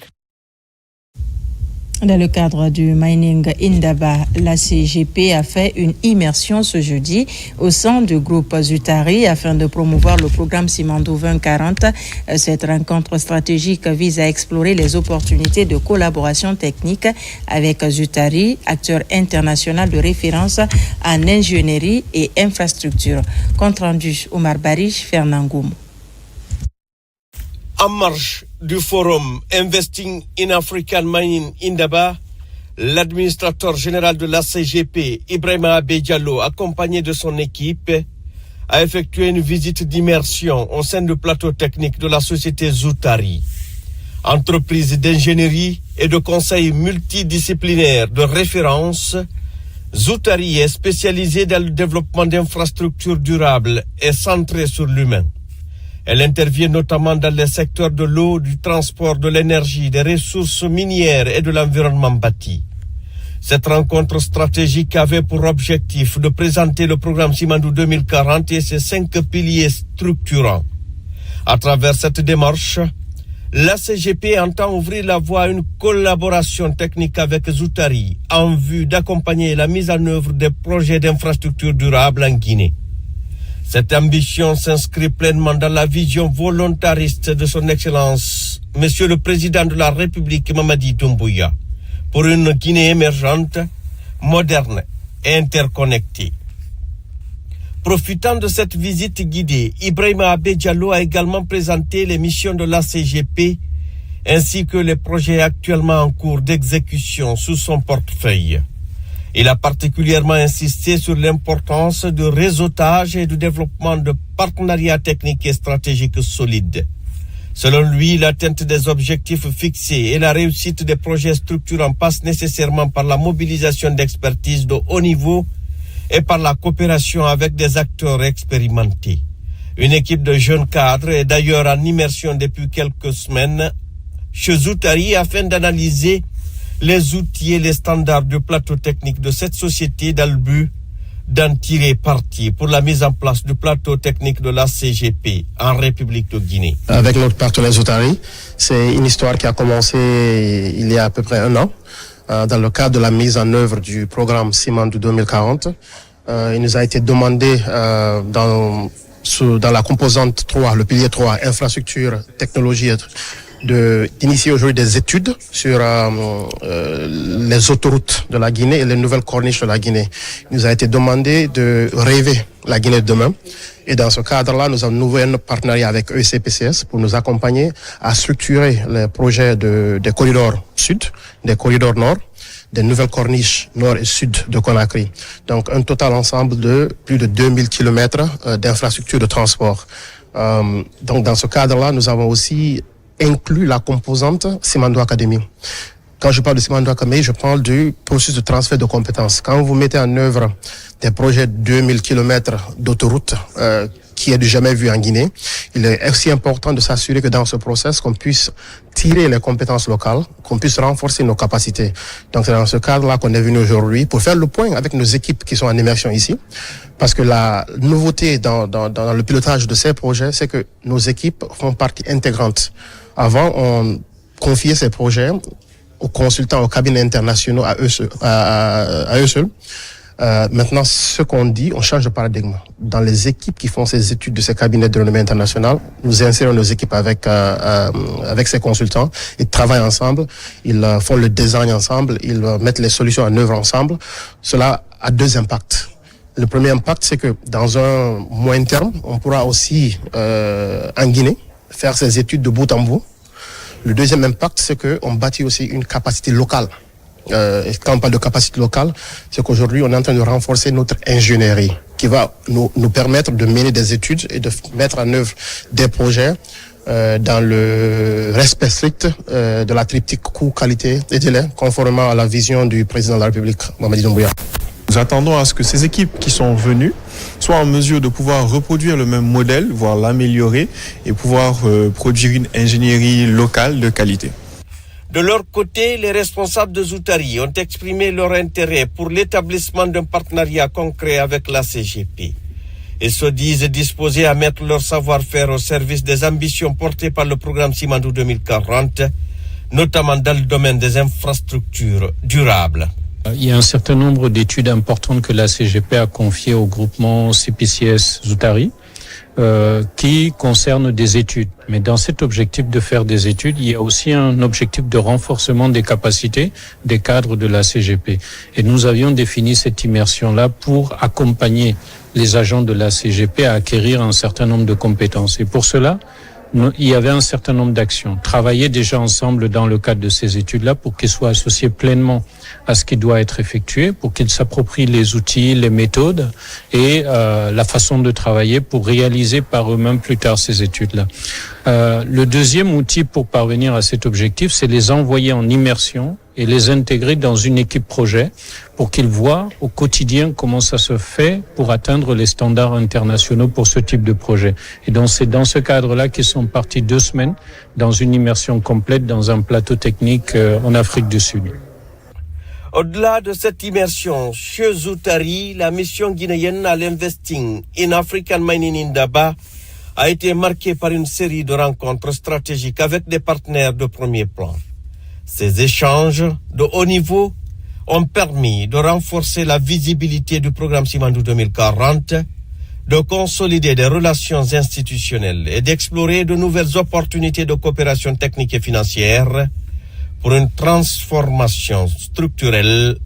[SPEAKER 1] Dans le cadre du Mining Indaba, la CGP a fait une immersion ce jeudi au sein du groupe Zutari afin de promouvoir le programme Simandou 2040. Cette rencontre stratégique vise à explorer les opportunités de collaboration technique avec Zutari, acteur international de référence en ingénierie et infrastructure. Compte rendu Omar Barish, Fernand Goum.
[SPEAKER 18] En marge du forum Investing in African Mining Indaba, l'administrateur général de la CGP, Ibrahima Abé Diallo, accompagné de son équipe, a effectué une visite d'immersion au sein du plateau technique de la société Zutari. Entreprise d'ingénierie et de conseil multidisciplinaire de référence, Zutari est spécialisée dans le développement d'infrastructures durables et centrée sur l'humain. Elle intervient notamment dans les secteurs de l'eau, du transport, de l'énergie, des ressources minières et de l'environnement bâti. Cette rencontre stratégique avait pour objectif de présenter le programme Simandou 2040 et ses 5 piliers structurants. À travers cette démarche, la CGP entend ouvrir la voie à une collaboration technique avec Zutari en vue d'accompagner la mise en œuvre des projets d'infrastructures durables en Guinée. Cette ambition s'inscrit pleinement dans la vision volontariste de son Excellence, Monsieur le Président de la République Mamadi Doumbouya, pour une Guinée émergente, moderne et interconnectée. Profitant de cette visite guidée, Ibrahima Abé Diallo a également présenté les missions de la CGP ainsi que les projets actuellement en cours d'exécution sous son portefeuille. Il a particulièrement insisté sur l'importance du réseautage et du développement de partenariats techniques et stratégiques solides. Selon lui, l'atteinte des objectifs fixés et la réussite des projets structurants passent nécessairement par la mobilisation d'expertise de haut niveau et par la coopération avec des acteurs expérimentés. Une équipe de jeunes cadres est d'ailleurs en immersion depuis quelques semaines chez Zutari afin d'analyser les outils et les standards du plateau technique de cette société dans le but d'en tirer parti pour la mise en place du plateau technique de la CGP en République de Guinée.
[SPEAKER 19] Avec notre partenaire Zutari, c'est une histoire qui a commencé il y a à peu près 1 an dans le cadre de la mise en œuvre du programme Simandou 2040. Il nous a été demandé dans la composante 3, le pilier 3, infrastructure, technologie, d'initier aujourd'hui des études sur les autoroutes de la Guinée et les nouvelles corniches de la Guinée. Il nous a été demandé de rêver la Guinée de demain. Et dans ce cadre-là, nous avons noué un partenariat avec ECPCS pour nous accompagner à structurer les projets des corridors sud, des corridors nord, des nouvelles corniches nord et sud de Conakry. Donc un total ensemble de plus de 2000 km d'infrastructures de transport. Donc dans ce cadre-là, nous avons aussi inclut la composante Simandou Academy. Quand je parle de Simandou Academy, je parle du processus de transfert de compétences. Quand vous mettez en œuvre des projets de 2000 km d'autoroute qui est du jamais vu en Guinée, il est aussi important de s'assurer que dans ce process, qu'on puisse tirer les compétences locales, qu'on puisse renforcer nos capacités. Donc c'est dans ce cadre-là qu'on est venu aujourd'hui pour faire le point avec nos équipes qui sont en immersion ici. Parce que la nouveauté dans le pilotage de ces projets, c'est que nos équipes font partie intégrante. Avant, on confiait ces projets aux consultants, aux cabinets internationaux, à eux seuls. Maintenant, ce qu'on dit, on change de paradigme. Dans les équipes qui font ces études de ces cabinets de renommée internationale, nous insérons nos équipes avec ces consultants. Ils travaillent ensemble, ils font le design ensemble, ils mettent les solutions en œuvre ensemble. Cela a 2 impacts. Le premier impact, c'est que dans un moyen terme, on pourra aussi, en Guinée, faire ces études de bout en bout. Le deuxième impact, c'est qu'on bâtit aussi une capacité locale. Et quand on parle de capacité locale, c'est qu'aujourd'hui, on est en train de renforcer notre ingénierie qui va nous permettre de mener des études et de mettre en œuvre des projets dans le respect strict de la triptyque coût, qualité et délai, conformément à la vision du président de la République, Mamadi Doumbouya.
[SPEAKER 20] Nous attendons à ce que ces équipes qui sont venues soient en mesure de pouvoir reproduire le même modèle, voire l'améliorer et pouvoir produire une ingénierie locale de qualité.
[SPEAKER 18] De leur côté, les responsables de Zoutari ont exprimé leur intérêt pour l'établissement d'un partenariat concret avec la CGP et se disent disposés à mettre leur savoir-faire au service des ambitions portées par le programme Simandou 2040, notamment dans le domaine des infrastructures durables.
[SPEAKER 21] Il y a un certain nombre d'études importantes que la CGP a confiées au groupement CPCS Zoutari qui concernent des études. Mais dans cet objectif de faire des études, il y a aussi un objectif de renforcement des capacités des cadres de la CGP. Et nous avions défini cette immersion-là pour accompagner les agents de la CGP à acquérir un certain nombre de compétences. Et pour cela, il y avait un certain nombre d'actions. Travailler déjà ensemble dans le cadre de ces études-là pour qu'ils soient associés pleinement à ce qui doit être effectué, pour qu'ils s'approprient les outils, les méthodes et la façon de travailler pour réaliser par eux-mêmes plus tard ces études-là. Le deuxième outil pour parvenir à cet objectif, c'est les envoyer en immersion et les intégrer dans une équipe projet pour qu'ils voient au quotidien comment ça se fait pour atteindre les standards internationaux pour ce type de projet. Et donc c'est dans ce cadre-là qu'ils sont partis 2 semaines dans une immersion complète dans un plateau technique en Afrique du Sud.
[SPEAKER 18] Au-delà de cette immersion, chez Zoutari, la mission guinéenne à l'Investing in African Mining Indaba a été marquée par une série de rencontres stratégiques avec des partenaires de premier plan. Ces échanges de haut niveau ont permis de renforcer la visibilité du programme Simandou 2040, de consolider des relations institutionnelles et d'explorer de nouvelles opportunités de coopération technique et financière pour une transformation structurelle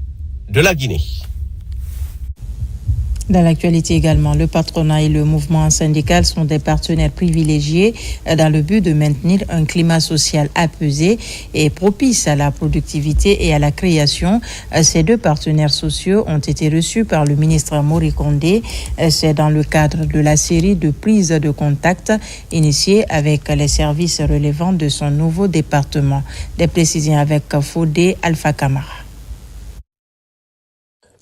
[SPEAKER 18] de la Guinée.
[SPEAKER 1] Dans l'actualité également, le patronat et le mouvement syndical sont des partenaires privilégiés dans le but de maintenir un climat social apaisé et propice à la productivité et à la création. Ces 2 partenaires sociaux ont été reçus par le ministre Mori Kondé. C'est dans le cadre de la série de prises de contact initiée avec les services relevant de son nouveau département. Des précisions avec Fodé Alpha Kamara.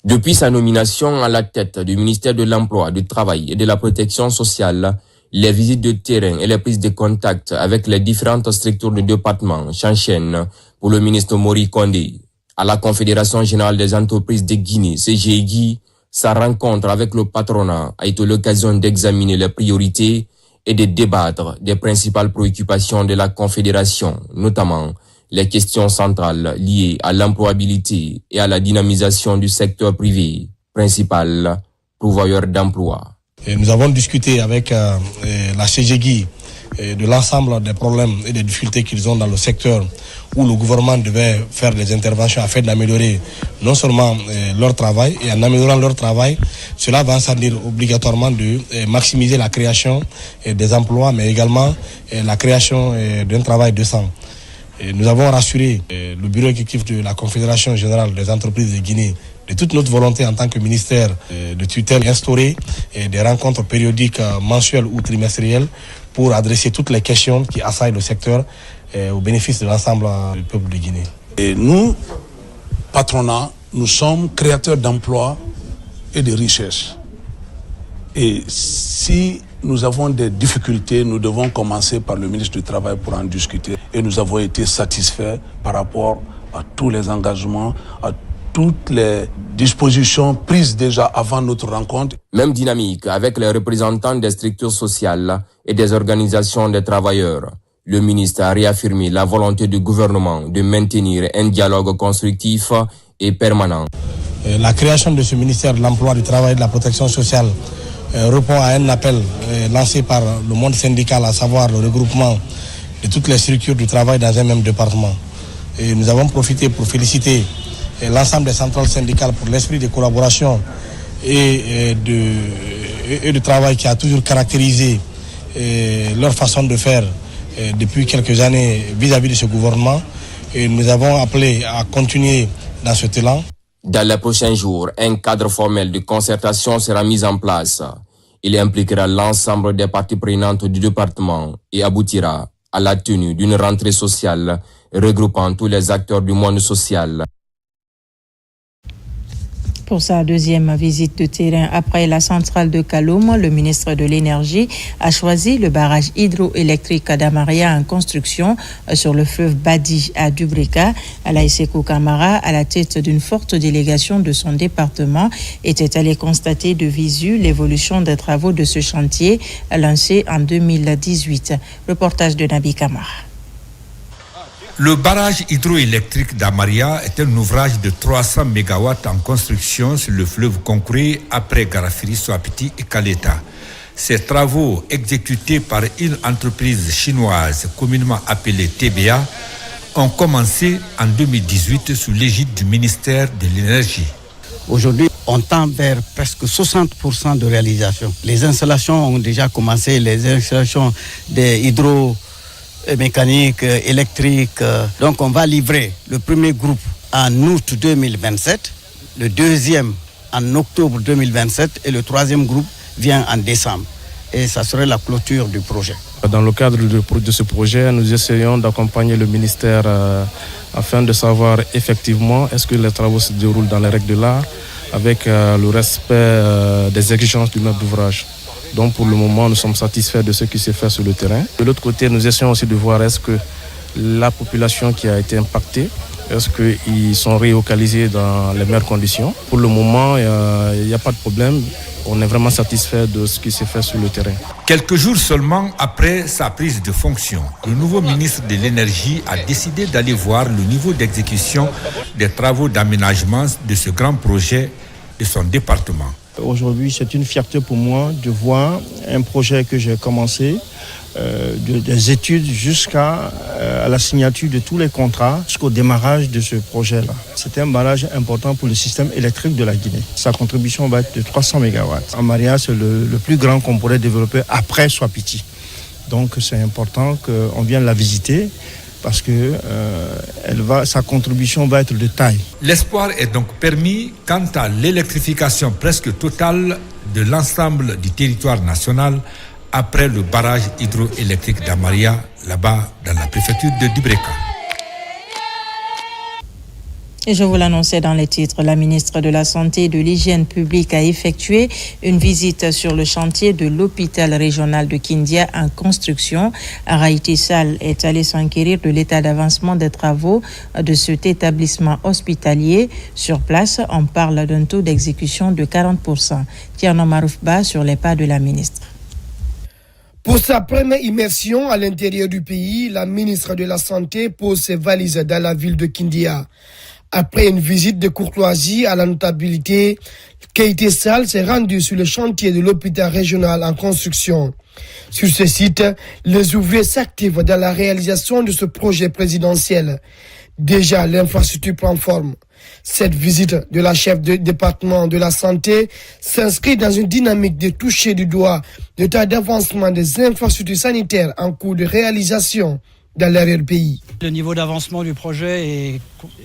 [SPEAKER 22] Depuis sa nomination à la tête du ministère de l'Emploi, du Travail et de la Protection sociale, les visites de terrain et les prises de contact avec les différentes structures du département s'enchaînent pour le ministre Mori Kondé. À la Confédération générale des entreprises de Guinée, CGEGI, sa rencontre avec le patronat a été l'occasion d'examiner les priorités et de débattre des principales préoccupations de la Confédération, notamment les questions centrales liées à l'employabilité et à la dynamisation du secteur privé, principal pourvoyeur d'emploi.
[SPEAKER 19] Nous avons discuté avec la CGEGI de l'ensemble des problèmes et des difficultés qu'ils ont dans le secteur où le gouvernement devait faire des interventions afin d'améliorer non seulement leur travail, et en améliorant leur travail, cela va sans dire obligatoirement de maximiser la création des emplois, mais également la création d'un travail décent. Nous avons rassuré le bureau exécutif de la Confédération générale des entreprises de Guinée de toute notre volonté en tant que ministère de tutelle d'instaurer des rencontres périodiques mensuelles ou trimestrielles pour adresser toutes les questions qui assaillent le secteur au bénéfice de l'ensemble du peuple de Guinée.
[SPEAKER 23] Et nous, patronat, nous sommes créateurs d'emplois et de richesses. Et si nous avons des difficultés, nous devons commencer par le ministre du Travail pour en discuter. Et nous avons été satisfaits par rapport à tous les engagements, à toutes les dispositions prises déjà avant notre rencontre.
[SPEAKER 22] Même dynamique avec les représentants des structures sociales et des organisations des travailleurs. Le ministre a réaffirmé la volonté du gouvernement de maintenir un dialogue constructif et permanent.
[SPEAKER 19] La création de ce ministère de l'Emploi, du Travail et de la Protection sociale répond à un appel lancé par le monde syndical, à savoir le regroupement de toutes les structures du travail dans un même département. Et nous avons profité pour féliciter l'ensemble des centrales syndicales pour l'esprit de collaboration et de travail qui a toujours caractérisé leur façon de faire depuis quelques années vis-à-vis de ce gouvernement. Et nous avons appelé à continuer dans cet élan.
[SPEAKER 22] Dans les prochains jours, un cadre formel de concertation sera mis en place. Il impliquera l'ensemble des parties prenantes du département et aboutira à la tenue d'une rentrée sociale regroupant tous les acteurs du monde social.
[SPEAKER 1] Pour sa deuxième visite de terrain après la centrale de Kaloum, le ministre de l'Énergie a choisi le barrage hydroélectrique d'Amaria en construction sur le fleuve Badi à Dubrika. Alaï Sékou Kamara, à la tête d'une forte délégation de son département, était allé constater de visu l'évolution des travaux de ce chantier lancé en 2018. Reportage de Nabi Kamara.
[SPEAKER 3] Le barrage hydroélectrique d'Amaria est un ouvrage de 300 MW en construction sur le fleuve Concouré après Garafiri, Soapiti et Kaleta. Ces travaux, exécutés par une entreprise chinoise communément appelée TBA, ont commencé en 2018 sous l'égide du ministère de l'Énergie.
[SPEAKER 4] Aujourd'hui, on tend vers presque 60% de réalisation. Les installations ont déjà commencé, les installations des hydromécaniques, électriques. Donc on va livrer le premier groupe en août 2027, le deuxième en octobre 2027 et le troisième groupe vient en décembre. Et ça serait la clôture du projet.
[SPEAKER 20] Dans le cadre de ce projet, nous essayons d'accompagner le ministère afin de savoir effectivement est-ce que les travaux se déroulent dans les règles de l'art avec le respect des exigences du maître d'ouvrage. Donc pour le moment, nous sommes satisfaits de ce qui s'est fait sur le terrain. De l'autre côté, nous essayons aussi de voir est-ce que la population qui a été impactée, est-ce qu'ils sont relocalisés dans les meilleures conditions. Pour le moment, il n'y a pas de problème. On est vraiment satisfait de ce qui s'est fait sur le terrain.
[SPEAKER 3] Quelques jours seulement après sa prise de fonction, le nouveau ministre de l'Énergie a décidé d'aller voir le niveau d'exécution des travaux d'aménagement de ce grand projet de son département.
[SPEAKER 5] Aujourd'hui, c'est une fierté pour moi de voir un projet que j'ai commencé, des études jusqu'à la signature de tous les contrats, jusqu'au démarrage de ce projet-là. C'est un barrage important pour le système électrique de la Guinée. Sa contribution va être de 300 MW. Amaria, c'est le plus grand qu'on pourrait développer après Soapiti. Donc c'est important qu'on vienne la visiter parce que sa contribution va être de taille.
[SPEAKER 3] L'espoir est donc permis quant à l'électrification presque totale de l'ensemble du territoire national après le barrage hydroélectrique d'Amaria, là-bas dans la préfecture de Dubreka.
[SPEAKER 1] Et je vous l'annonçais dans les titres, la ministre de la Santé et de l'Hygiène publique a effectué une visite sur le chantier de l'hôpital régional de Kindia en construction. Araïti Sall est allé s'enquérir de l'état d'avancement des travaux de cet établissement hospitalier. Sur place, on parle d'un taux d'exécution de 40%. Tierno Maroufba sur les pas de la ministre.
[SPEAKER 24] Pour sa première immersion à l'intérieur du pays, la ministre de la Santé pose ses valises dans la ville de Kindia. Après une visite de courtoisie à la notabilité, Keïté Sall s'est rendu sur le chantier de l'hôpital régional en construction. Sur ce site, les ouvriers s'activent dans la réalisation de ce projet présidentiel. Déjà, l'infrastructure prend forme. Cette visite de la chef de département de la santé s'inscrit dans une dynamique de toucher du doigt l'état d'avancement des infrastructures sanitaires en cours de réalisation dans l'arrière-pays.
[SPEAKER 25] Le niveau d'avancement du projet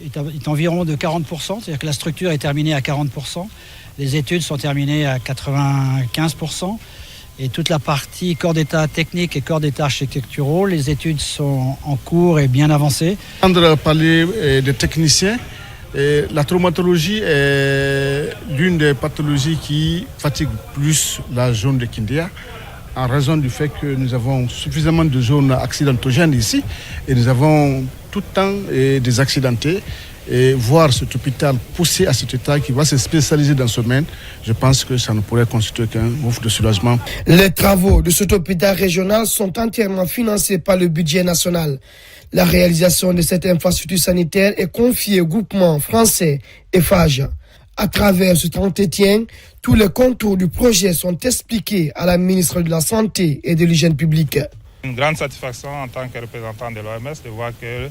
[SPEAKER 25] est environ de 40%, c'est-à-dire que la structure est terminée à 40%, les études sont terminées à 95%, et toute la partie corps d'état technique et corps d'état architecturaux, les études sont en cours et bien avancées.
[SPEAKER 5] Pour parler des techniciens, la traumatologie est l'une des pathologies qui fatigue plus la zone de Kindia, en raison du fait que nous avons suffisamment de zones accidentogènes ici et nous avons tout le temps des accidentés. Et voir cet hôpital poussé à cet état qui va se spécialiser dans ce domaine, je pense que ça ne pourrait constituer qu'un mouvement de soulagement.
[SPEAKER 24] Les travaux de cet hôpital régional sont entièrement financés par le budget national. La réalisation de cette infrastructure sanitaire est confiée au groupement français EFAGE. À travers cet entretien, tous les contours du projet sont expliqués à la ministre de la Santé et de l'Hygiène publique.
[SPEAKER 26] Une grande satisfaction en tant que représentant de l'OMS de voir que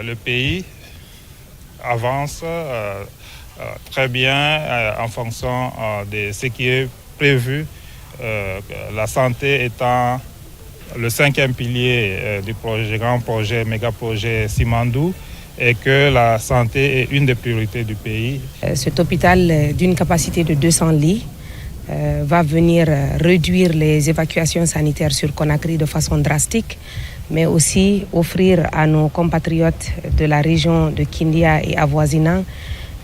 [SPEAKER 26] le pays avance très bien en fonction de ce qui est prévu, la santé étant le 5e pilier du projet, grand projet, méga projet Simandou, et que la santé est une des priorités du pays.
[SPEAKER 27] Cet hôpital d'une capacité de 200 lits va venir réduire les évacuations sanitaires sur Conakry de façon drastique, mais aussi offrir à nos compatriotes de la région de Kindia et avoisinants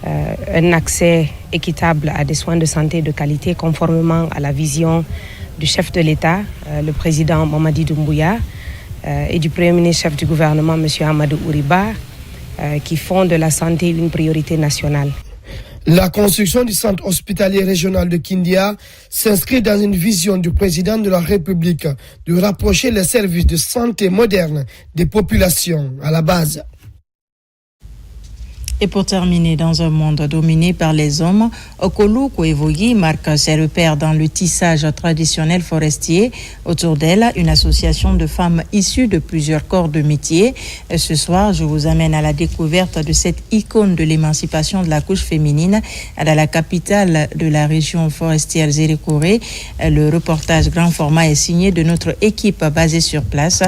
[SPEAKER 27] un accès équitable à des soins de santé de qualité conformément à la vision du chef de l'État, le président Mamadi Doumbouya, et du Premier ministre chef du gouvernement, M. Amadou Ouriba, qui font de la santé une priorité nationale.
[SPEAKER 24] La construction du centre hospitalier régional de Kindia s'inscrit dans une vision du président de la République de rapprocher les services de santé modernes des populations à la base.
[SPEAKER 1] Et pour terminer, dans un monde dominé par les hommes, Okolu Kouevogi marque ses repères dans le tissage traditionnel forestier. Autour d'elle, une association de femmes issues de plusieurs corps de métier. Ce soir, je vous amène à la découverte de cette icône de l'émancipation de la couche féminine dans la capitale de la région forestière Zérékoré. Le reportage grand format est signé de notre équipe basée sur place.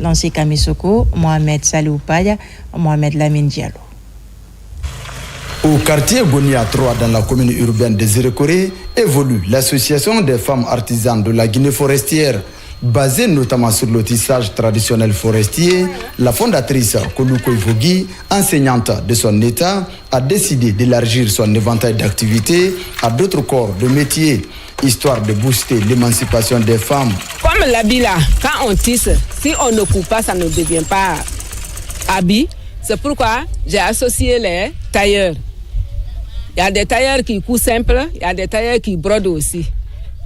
[SPEAKER 1] Lancé Kamisoko, Mohamed Saloupaya, Mohamed Lamine Diallo.
[SPEAKER 2] Au quartier Gonia 3 dans la commune urbaine de Zérékoré évolue l'association des femmes artisanes de la Guinée forestière. Basée notamment sur le tissage traditionnel forestier, la fondatrice Okolu Kouevogi, enseignante de son état, a décidé d'élargir son éventail d'activités à d'autres corps de métier, histoire de booster l'émancipation des femmes.
[SPEAKER 27] Comme l'habit là, quand on tisse, si on ne coupe pas, ça ne devient pas habit. C'est pourquoi j'ai associé les tailleurs. Il y a des tailleurs qui cousent simple, il y a des tailleurs qui brodent aussi.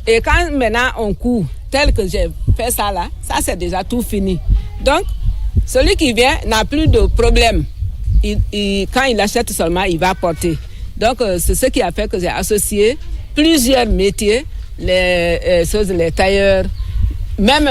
[SPEAKER 27] Et quand maintenant on coud, tel que j'ai fait ça là, ça c'est déjà tout fini. Donc, celui qui vient n'a plus de problème. Quand il achète seulement, il va porter. Donc, c'est ce qui a fait que j'ai associé plusieurs métiers, les tailleurs. Même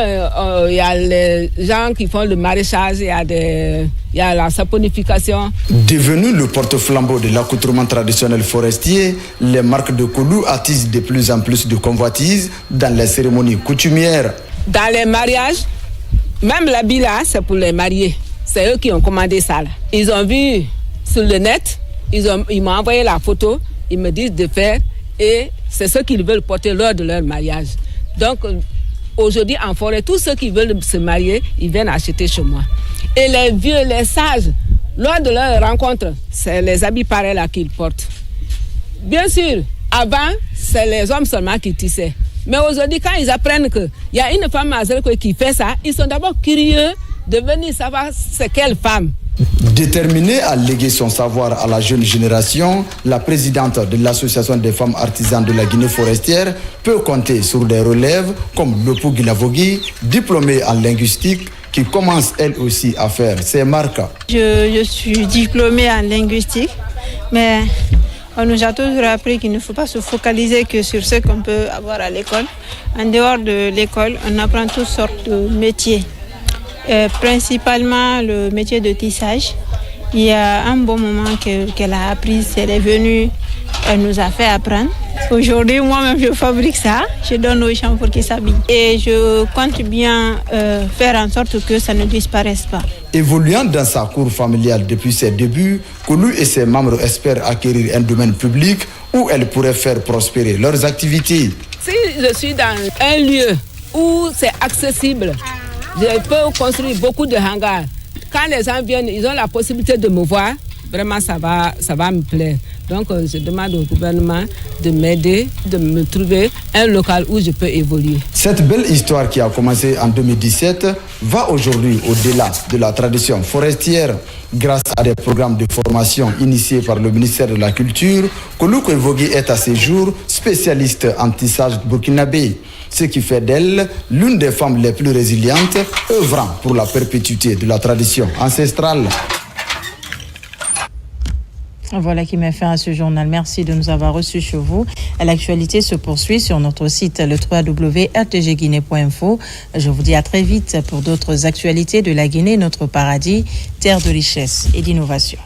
[SPEAKER 27] il y a les gens qui font le maraîchage, il y a la saponification.
[SPEAKER 2] Devenu le porte-flambeau de l'accoutrement traditionnel forestier, les marques de Okolu attisent de plus en plus de convoitises dans les cérémonies coutumières.
[SPEAKER 27] Dans les mariages, même l'habit là, c'est pour les mariés. C'est eux qui ont commandé ça là. Ils ont vu sur le net, ils m'ont envoyé la photo, ils me disent de faire et c'est ce qu'ils veulent porter lors de leur mariage. Donc, aujourd'hui, en forêt, tous ceux qui veulent se marier, ils viennent acheter chez moi. Et les vieux, les sages, lors de leur rencontre, c'est les habits pareils là qu'ils portent. Bien sûr, avant, c'est les hommes seulement qui tissaient. Mais aujourd'hui, quand ils apprennent qu'il y a une femme à Zérékoré qui fait ça, ils sont d'abord curieux de venir savoir c'est quelle femme.
[SPEAKER 2] Déterminée à léguer son savoir à la jeune génération, la présidente de l'association des femmes artisanes de la Guinée forestière peut compter sur des relèves comme Lopou Guinavogi, diplômée en linguistique, qui commence elle aussi à faire ses marques.
[SPEAKER 6] Je suis diplômée en linguistique, mais on nous a toujours appris qu'il ne faut pas se focaliser que sur ce qu'on peut avoir à l'école. En dehors de l'école, on apprend toutes sortes de métiers. Principalement le métier de tissage. Il y a un bon moment qu'elle a appris, elle est venue, elle nous a fait apprendre. Aujourd'hui, moi-même, je fabrique ça, je donne aux gens pour qu'ils s'habillent. Et je compte bien faire en sorte que ça ne disparaisse pas.
[SPEAKER 2] Évoluant dans sa cour familiale depuis ses débuts, Okolu et ses membres espèrent acquérir un domaine public où elles pourraient faire prospérer leurs activités.
[SPEAKER 27] Si je suis dans un lieu où c'est accessible, je peux construire beaucoup de hangars. Quand les gens viennent, ils ont la possibilité de me voir. Vraiment, ça va me plaire. Donc, je demande au gouvernement de m'aider, de me trouver un local où je peux évoluer.
[SPEAKER 2] Cette belle histoire qui a commencé en 2017 va aujourd'hui au-delà de la tradition forestière. Grâce à des programmes de formation initiés par le ministère de la Culture, Okolu Kouevogi est à ce jour spécialiste en tissage burkinabé, ce qui fait d'elle l'une des femmes les plus résilientes œuvrant pour la perpétuité de la tradition ancestrale.
[SPEAKER 1] Voilà qui met fin à ce journal. Merci de nous avoir reçus chez vous. L'actualité se poursuit sur notre site le www.rtgguinée.info. Je vous dis à très vite pour d'autres actualités de la Guinée, notre paradis, terre de richesse et d'innovation.